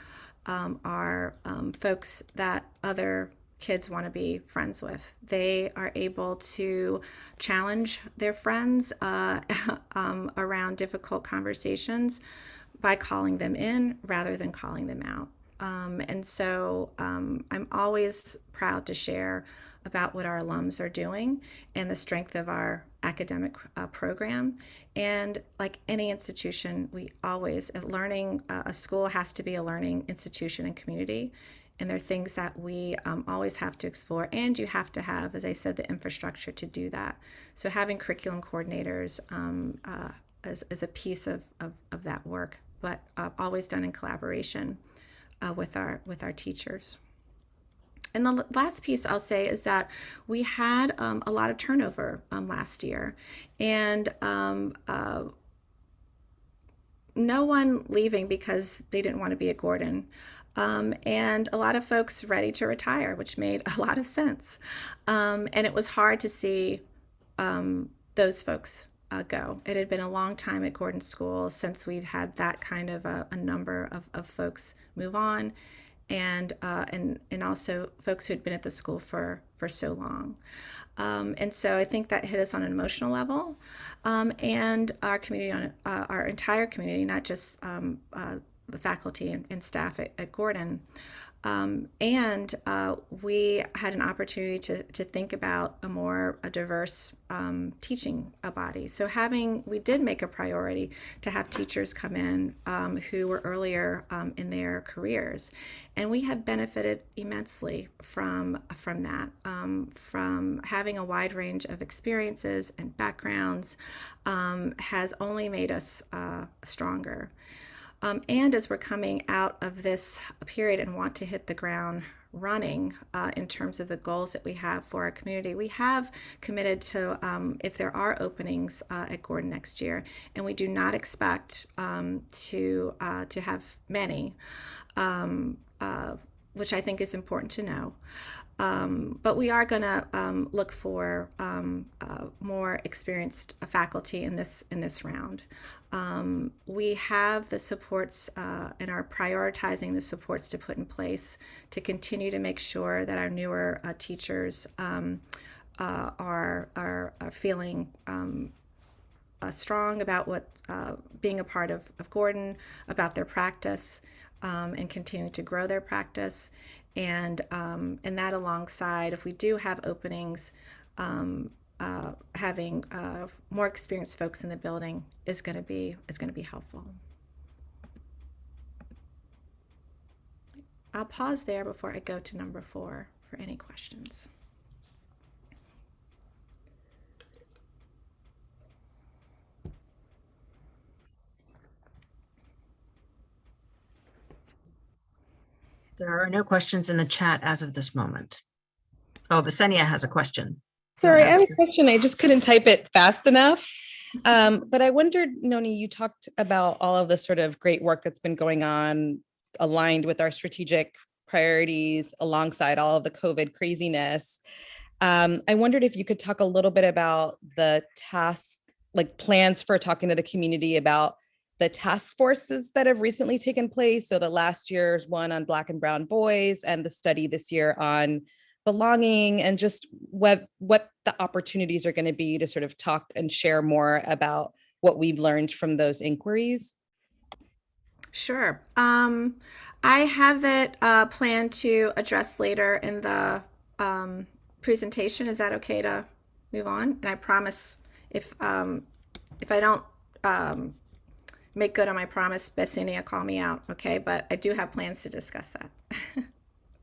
are folks that other kids want to be friends with. They are able to challenge their friends around difficult conversations by calling them in rather than calling them out. And so I'm always proud to share about what our alums are doing and the strength of our academic program. And like any institution, we always, a school has to be a learning institution and community. And there are things that we always have to explore, and you have to have, as I said, the infrastructure to do that. So having curriculum coordinators is a piece of that work, but always done in collaboration with our teachers. And the last piece I'll say is that we had a lot of turnover last year, and no one leaving because they didn't want to be at Gordon. And a lot of folks ready to retire, which made a lot of sense. And it was hard to see those folks go. It had been a long time at Gordon School since we'd had that kind of a number of folks move on, and also folks who had been at the school for so long. And so I think that hit us on an emotional level, and our community, our entire community, not just the faculty and staff at Gordon. And we had an opportunity to think about a diverse teaching body. So we did make a priority to have teachers come in who were earlier in their careers. And we have benefited immensely from that, from having a wide range of experiences and backgrounds has only made us stronger. And as we're coming out of this period and want to hit the ground running in terms of the goals that we have for our community, we have committed to, if there are openings at Gordon next year, and we do not expect to have many, which I think is important to know. But we are going to look for more experienced faculty in this round. We have the supports and are prioritizing the supports to put in place to continue to make sure that our newer teachers are feeling strong about what being a part of Gordon, about their practice, and continuing to grow their practice. And that alongside, if we do have openings, having more experienced folks in the building is going to be helpful. I'll pause there before I go to number 4 for any questions. There are no questions in the chat as of this moment. Oh, Visenia has a question. Sorry, I have a question. I just couldn't type it fast enough. But I wondered, Noni, you talked about all of the sort of great work that's been going on aligned with our strategic priorities alongside all of the COVID craziness. I wondered if you could talk a little bit about the task, like plans for talking to the community about the task forces that have recently taken place. So the last year's one on Black and Brown boys and the study this year on belonging, and just what the opportunities are going to be to sort of talk and share more about what we've learned from those inquiries. Sure. I have it planned to address later in the presentation. Is that okay to move on? And I promise if I don't make good on my promise, Bessinia, call me out, okay? But I do have plans to discuss that.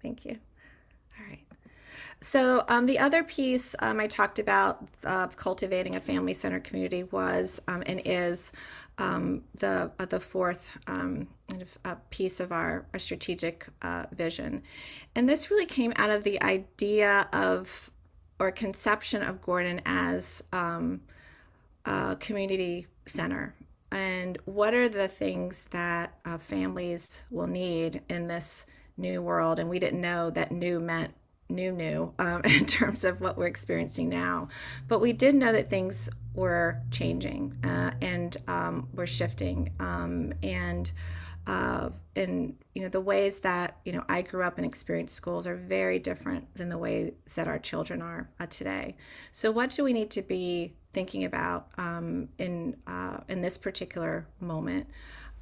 Thank you. All right. So the other piece I talked about of cultivating a family-centered community was and is the fourth piece of our strategic vision. And this really came out of the idea of, or conception of Gordon as a community center. And what are the things that families will need in this new world? And we didn't know that new meant new in terms of what we're experiencing now. But we did know that things were changing and were shifting. And the ways that I grew up and experienced schools are very different than the ways that our children are today. So what do we need to be thinking about in this particular moment,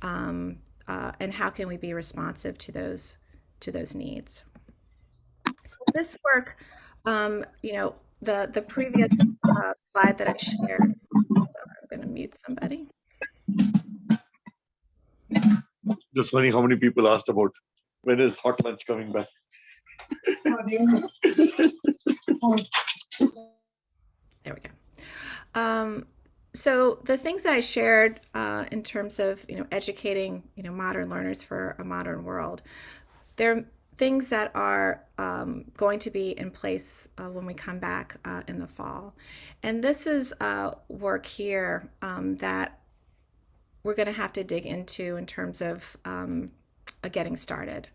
and how can we be responsive to those needs? So this work, the previous slide that I shared. I'm going to mute somebody. Just funny how many people asked about when is hot lunch coming back. There we go. So the things that I shared in terms of educating modern learners for a modern world, they're things that are going to be in place when we come back in the fall. And this is work here that we're going to have to dig into in terms of getting started.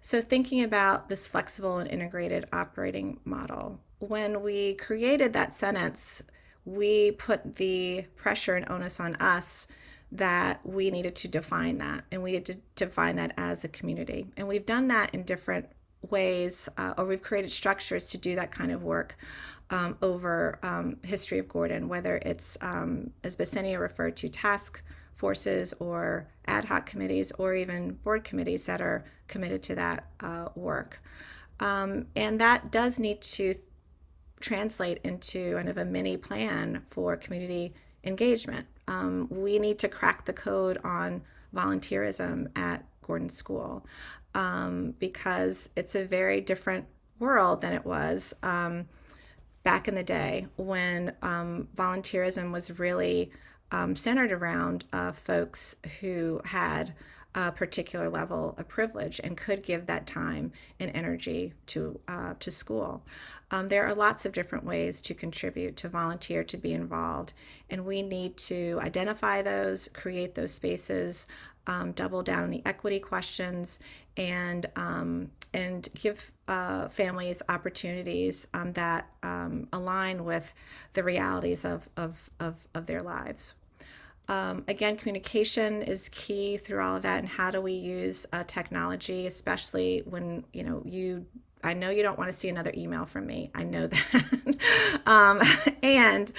So thinking about this flexible and integrated operating model. When we created that sentence, we put the pressure and onus on us that we needed to define that, and we had to define that as a community. And we've done that in different ways, or we've created structures to do that kind of work over history of Gordon, whether it's, as Basenia referred to, task forces or ad hoc committees or even board committees that are committed to that work. And that does need to translate into kind of a mini plan for community engagement. We need to crack the code on volunteerism at Gordon School because it's a very different world than it was back in the day when volunteerism was really centered around folks who had a particular level of privilege and could give that time and energy to school. There are lots of different ways to contribute, to volunteer, to be involved, and we need to identify those, create those spaces, double down on the equity questions, and give families opportunities that align with the realities of their lives. Again, communication is key through all of that, and how do we use technology, especially when I know you don't want to see another email from me. I know that. And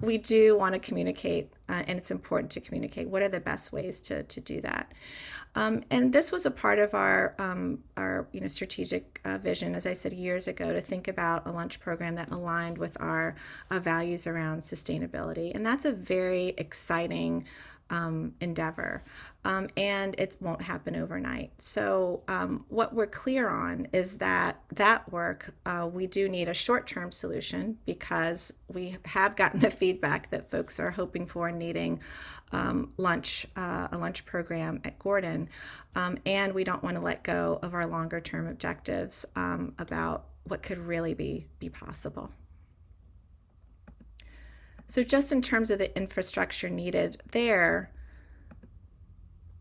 we do want to communicate, and it's important to communicate. What are the best ways to do that? And this was a part of our strategic vision, as I said years ago, to think about a lunch program that aligned with our values around sustainability. And that's a very exciting endeavor, and it won't happen overnight. So what we're clear on is that work, we do need a short-term solution because we have gotten the feedback that folks are hoping for and needing a lunch program at Gordon, and we don't want to let go of our longer-term objectives about what could really be possible. So just in terms of the infrastructure needed there,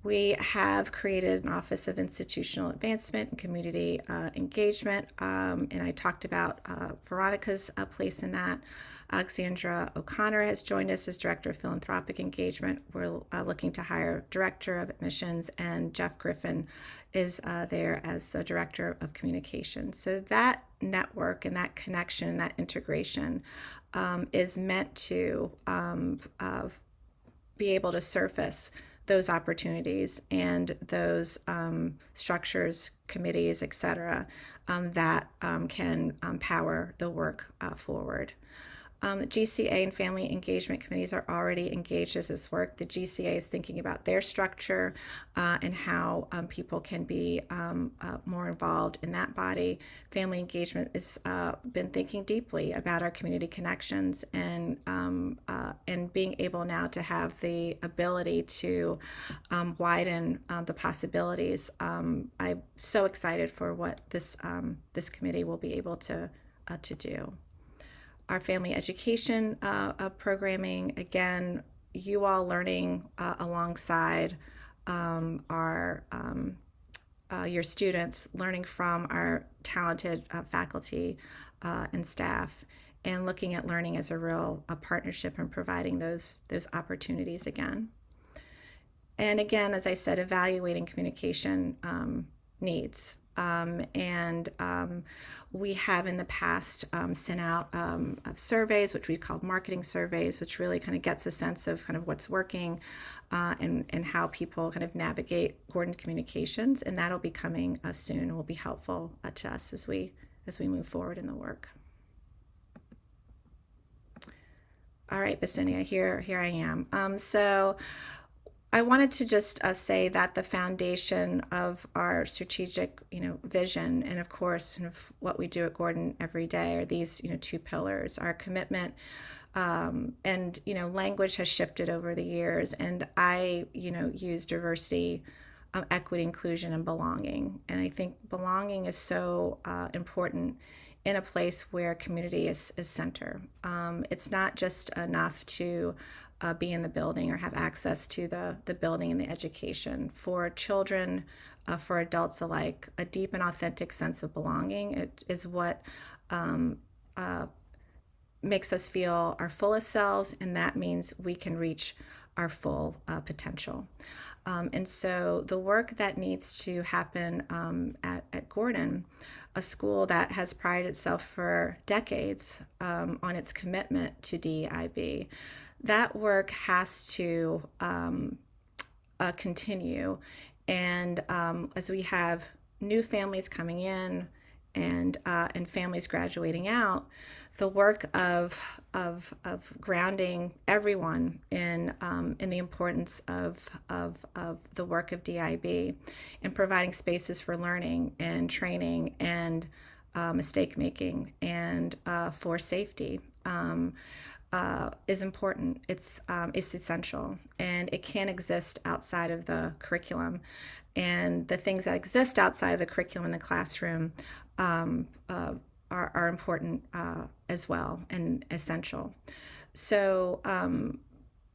we have created an Office of Institutional Advancement and Community Engagement, and I talked about Veronica's place in that. Alexandra O'Connor has joined us as Director of Philanthropic Engagement. We're looking to hire Director of Admissions, and Jeff Griffin is there as the Director of Communications. So that network and that connection, that integration is meant to be able to surface those opportunities and those structures, committees, et cetera, that can power the work forward. GCA and family engagement committees are already engaged as this work. The GCA is thinking about their structure and how people can be more involved in that body. Family engagement has been thinking deeply about our community connections and being able now to have the ability to widen the possibilities. I'm so excited for what this committee will be able to do. Our family education programming, again, you all learning alongside our your students, learning from our talented faculty and staff, and looking at learning as a partnership and providing those opportunities again. And again, as I said, evaluating communication needs. We have in the past sent out surveys, which we called marketing surveys, which really kind of gets a sense of kind of what's working and how people kind of navigate Gordon communications. And that'll be coming soon and will be helpful to us as we move forward in the work. All right, Basinia, here I am. So I wanted to just say that the foundation of our strategic, vision, and of course, of what we do at Gordon every day, are these, two pillars: our commitment, and language has shifted over the years, and I, use diversity, equity, inclusion, and belonging. And I think belonging is so important in a place where community is center. It's not just enough to be in the building or have access to the building and the education. For children, for adults alike, a deep and authentic sense of belonging, it is what makes us feel our fullest selves, and that means we can reach our full potential. And so the work that needs to happen at Gordon, a school that has prided itself for decades on its commitment to DEIB, that work has to continue. And as we have new families coming in and families graduating out, the work of grounding everyone in the importance of the work of DIB, and providing spaces for learning and training and mistake making and for safety is important. It's essential, and it can't exist outside of the curriculum. And the things that exist outside of the curriculum in the classroom are important as well and essential. So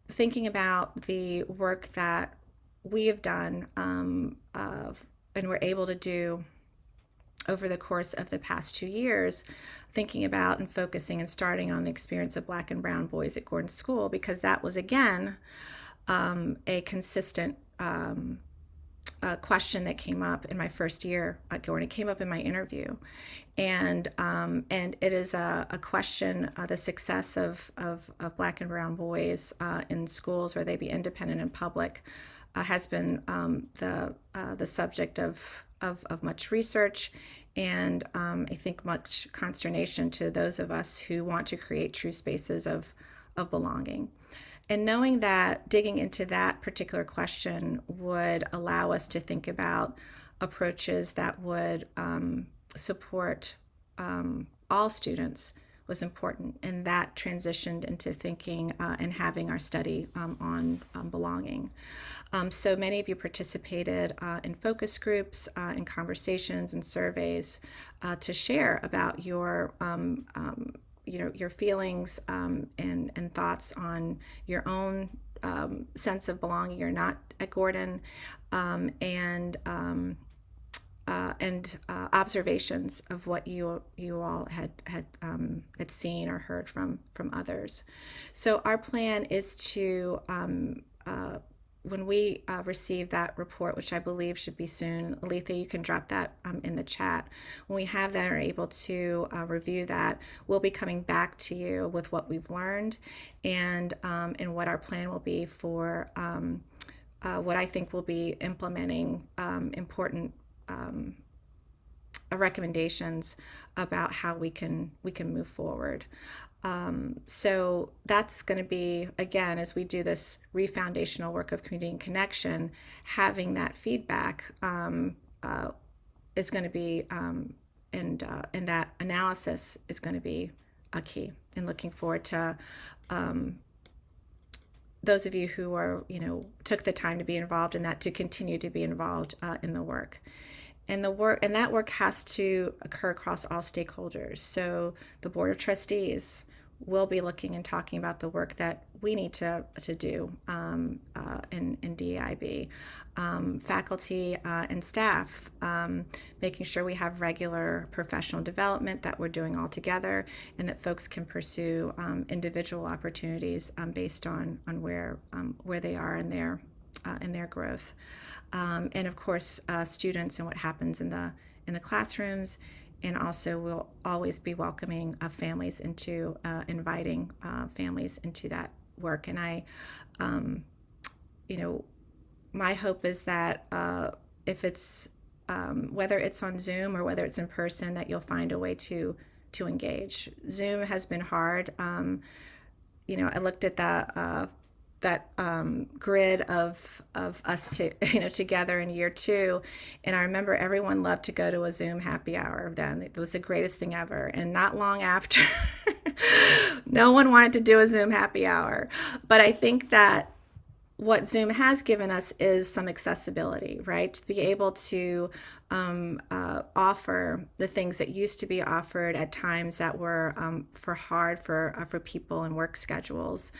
thinking about the work that we have done and we're able to do over the course of the past 2 years, thinking about and focusing and starting on the experience of Black and brown boys at Gordon School, because that was, again, a consistent question that came up in my first year at Gordon. It came up in my interview. And it is a question, the success of Black and brown boys in schools, where they be independent and public, has been the subject of much research, and I think much consternation to those of us who want to create true spaces of belonging. And knowing that digging into that particular question would allow us to think about approaches that would support all students was important, and that transitioned into thinking and having our study on belonging. So many of you participated in focus groups, in conversations and surveys to share about your your feelings and thoughts on your own sense of belonging or not at Gordon, and observations of what you all had seen or heard from others. So our plan is to, when we receive that report, which I believe should be soon, Aletha, you can drop that in the chat. When we have that and are able to review that, we'll be coming back to you with what we've learned and what our plan will be for what I think will be implementing important recommendations about how we can move forward. So that's going to be, again, as we do this refoundational work of community and connection, having that feedback is going to be, and that analysis is going to be a key. And looking forward to those of you who are, took the time to be involved in that, to continue to be involved in the work. And that work has to occur across all stakeholders. So the Board of Trustees will be looking and talking about the work that we need to do in DEIB. Faculty and staff, making sure we have regular professional development that we're doing all together, and that folks can pursue individual opportunities based on where they are in their growth. And of course, students and what happens in the classrooms. And also, we'll always be welcoming families into, inviting families into that work. And I, my hope is that if it's, whether it's on Zoom or whether it's in person, that you'll find a way to engage. Zoom has been hard. I looked at that grid of us together in year 2, and I remember everyone loved to go to a Zoom happy hour. Then it was the greatest thing ever, and not long after, no one wanted to do a Zoom happy hour. But I think that what Zoom has given us is some accessibility, right? To be able to offer the things that used to be offered at times that were hard for people and work schedules.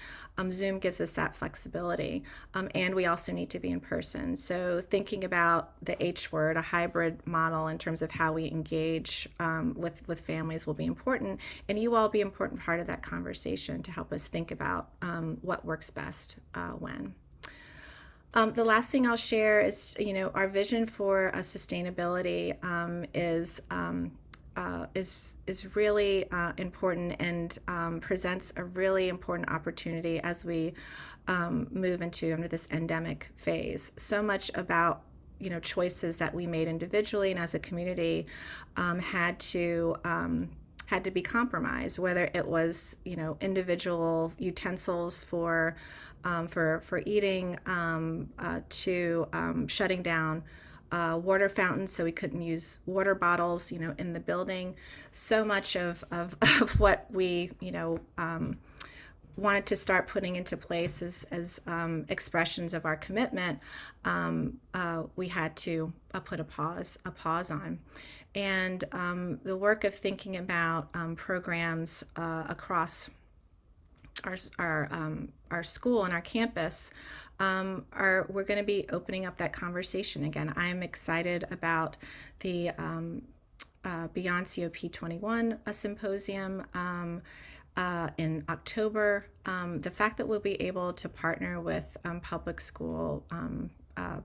Zoom gives us that flexibility, and we also need to be in person. So thinking about the H word, a hybrid model in terms of how we engage with families will be important, and you all be an important part of that conversation to help us think about what works best when. The last thing I'll share is, our vision for sustainability is really important, and presents a really important opportunity as we move under this endemic phase. So much about choices that we made individually and as a community had to be compromised, whether it was individual utensils for eating, to shutting down water fountains so we couldn't use water bottles in the building. So much of what we wanted to start putting into place as expressions of our commitment, we had to put a pause on. And the work of thinking about programs across our school and our campus, we're going to be opening up that conversation again. I'm excited about the Beyond COP21 symposium in October. The fact that we'll be able to partner with public school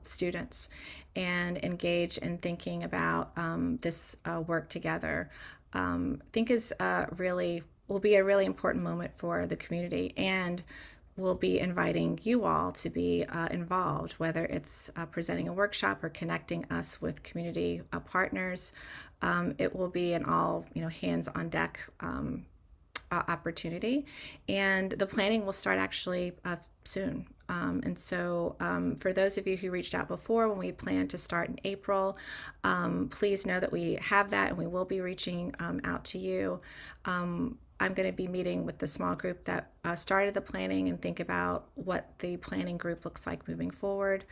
students and engage in thinking about this work together, I think will be a really important moment for the community, and we'll be inviting you all to be involved, whether it's presenting a workshop or connecting us with community partners. It will be an all hands on deck opportunity, and the planning will start actually soon. And so for those of you who reached out before when we plan to start in April, please know that we have that, and we will be reaching out to you. I'm going to be meeting with the small group that started the planning and think about what the planning group looks like moving forward.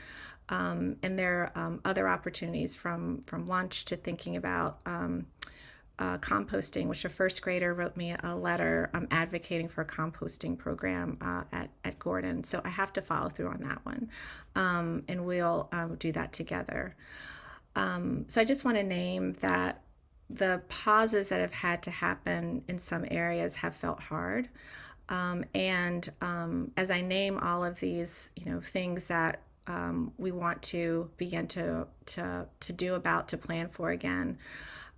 And there are other opportunities from lunch to thinking about composting, which a first grader wrote me a letter advocating for a composting program at Gordon. So I have to follow through on that one. And we'll do that together. So I just want to name that the pauses that have had to happen in some areas have felt hard. And as I name all of these, things that we want to begin to plan for again,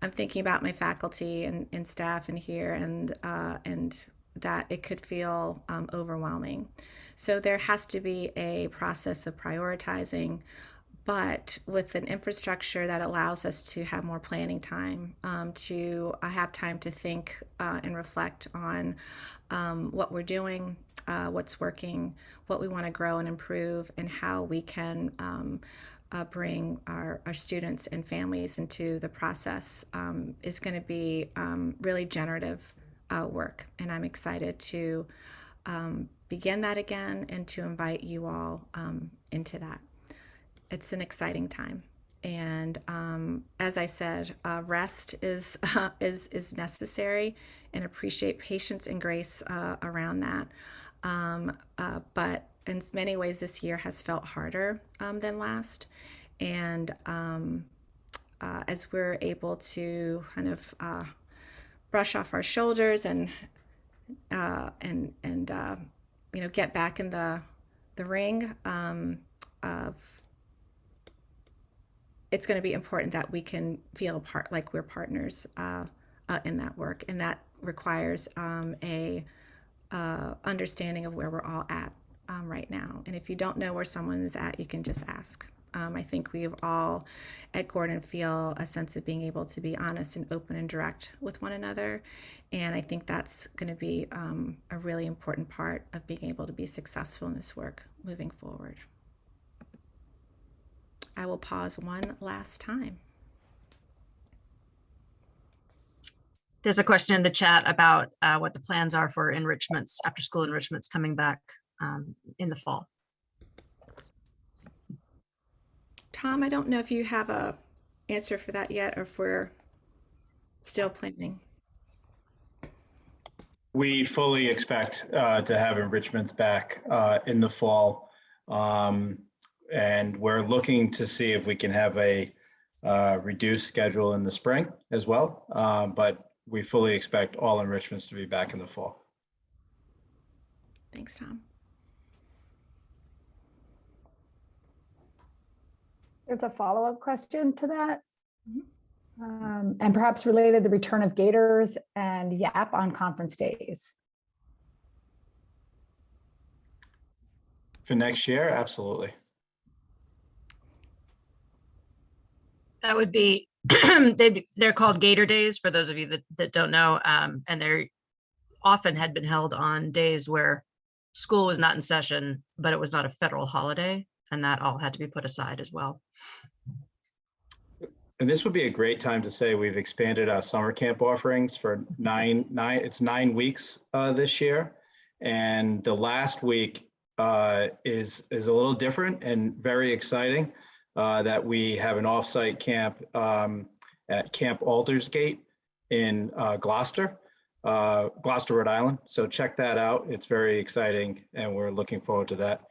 I'm thinking about my faculty and staff in here, and that it could feel overwhelming. So there has to be a process of prioritizing, but with an infrastructure that allows us to have more planning time, to have time to think and reflect on what we're doing, what's working, what we want to grow and improve, and how we can bring our students and families into the process, is going to be really generative work. And I'm excited to begin that again and to invite you all into that. It's an exciting time. And as I said, rest is necessary, and appreciate patience and grace around that. But in many ways, this year has felt harder than last. And as we're able to kind of brush off our shoulders and get back in the ring, it's going to be important that we can feel like we're partners in that work, and that requires a understanding of where we're all at right now. And if you don't know where someone is at, you can just ask. I think we have all at Gordon feel a sense of being able to be honest and open and direct with one another. And I think that's going to be a really important part of being able to be successful in this work moving forward. I will pause one last time. There's a question in the chat about what the plans are for enrichments, after school enrichments coming back in the fall. Tom, I don't know if you have a answer for that yet, or if we're still planning. We fully expect to have enrichments back in the fall. And we're looking to see if we can have a reduced schedule in the spring as well. But we fully expect all enrichments to be back in the fall. Thanks, Tom. There's a follow-up question to that. And perhaps related the return of Gators and YAP on conference days. For next year, absolutely. That would be, they're called Gator Days, for those of you that don't know, and they're often had been held on days where school was not in session, but it was not a federal holiday, and that all had to be put aside as well. And this would be a great time to say we've expanded our summer camp offerings for 9 weeks this year. And the last week is a little different and very exciting, that we have an offsite camp at Camp Aldersgate in Gloucester, Rhode Island. So check that out. It's very exciting, and we're looking forward to that,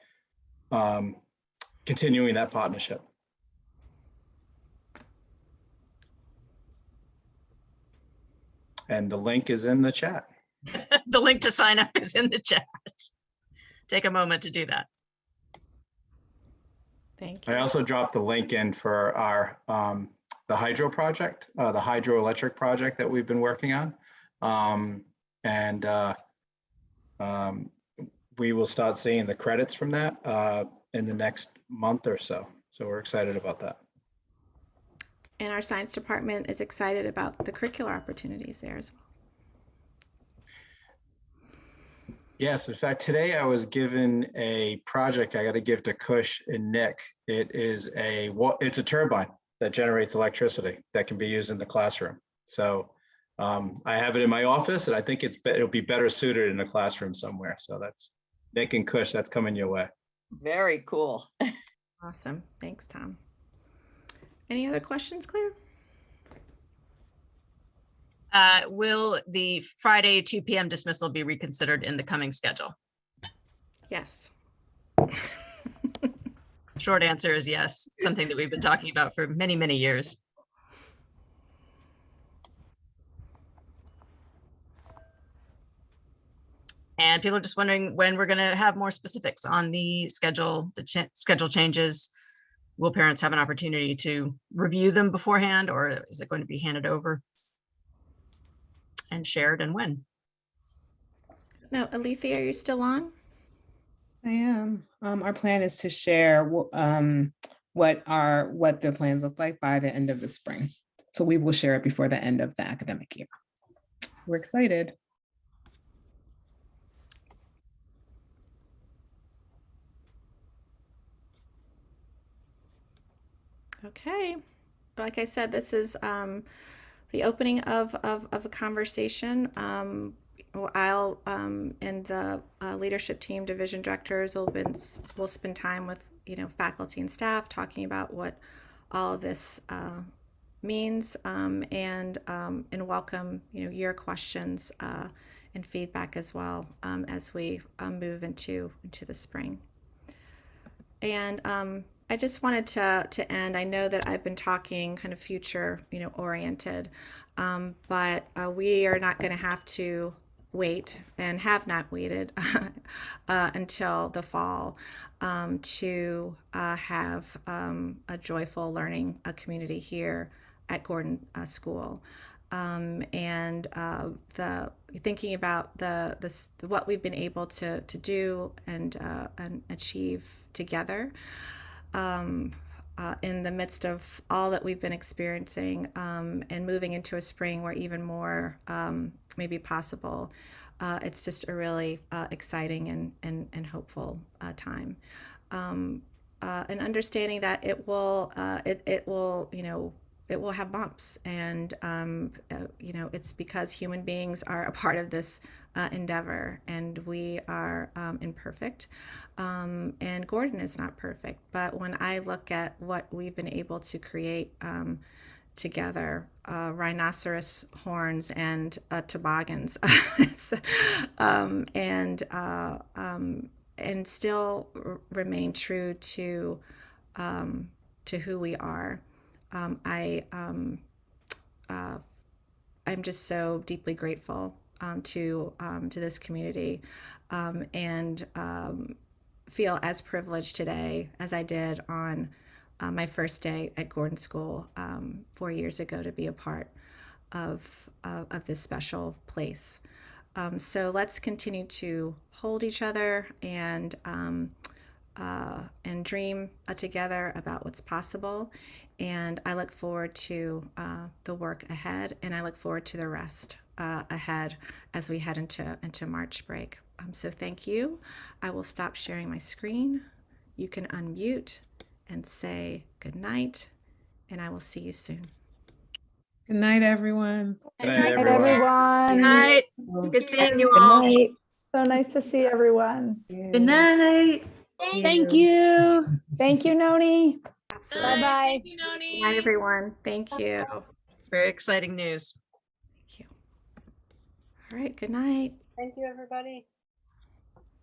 continuing that partnership. And the link is in the chat. The link to sign up is in the chat. Take a moment to do that. Thank you. I also dropped the link in for our the hydro project, the hydroelectric project that we've been working on. We will start seeing the credits from that in the next month or so. So we're excited about that. And our science department is excited about the curricular opportunities there as well. Yes, in fact, today I was given a project I got to give to Kush and Nick. It's a turbine that generates electricity that can be used in the classroom. So I have it in my office, and I think it'll be better suited in a classroom somewhere. So that's Nick and Kush, that's coming your way. Very cool. Awesome. Thanks, Tom. Any other questions, Claire? Will the Friday 2 p.m. dismissal be reconsidered in the coming schedule? Yes. Short answer is yes. Something that we've been talking about for many, many years. And people are just wondering when we're going to have more specifics on the schedule, schedule changes. Will parents have an opportunity to review them beforehand, or is it going to be handed over and shared, and when? No, Alethea, are you still on? I am. Our plan is to share what the plans look like by the end of the spring. So we will share it before the end of the academic year. We're excited. Okay. Like I said, this is the opening of a conversation. I'll and the leadership team, division directors will spend time with faculty and staff talking about what all of this means, and welcome your questions and feedback as well as we move into the spring. And I just wanted to end. I know that I've been talking kind of future, oriented, but we are not going to have to wait and have not waited until the fall to have a joyful learning community here at Gordon School. And the thinking about the what we've been able to do and achieve together in the midst of all that we've been experiencing and moving into a spring where even more may be possible. It's just a really exciting and hopeful time. And understanding that it will it will have bumps, and it's because human beings are a part of this endeavor, and we are imperfect, and Gordon is not perfect. But when I look at what we've been able to create together, rhinoceros horns and toboggans, and still remain true to who we are. I'm just so deeply grateful to this community, and feel as privileged today as I did on my first day at Gordon School 4 years ago to be a part of this special place. So let's continue to hold each other and dream together about what's possible. And I look forward to the work ahead, and I look forward to the rest ahead as we head into March break. So thank you. I will stop sharing my screen. You can unmute and say good night, and I will see you soon. Good night, everyone. Good night, Good night, everyone. everyone. Good night. It's good seeing you Good all. night. So nice to see everyone. Good night. Thank you. Thank you, Noni. Absolutely. Bye-bye. Good night, everyone. Thank you. Very exciting news. Thank you. All right. Good night. Thank you, everybody.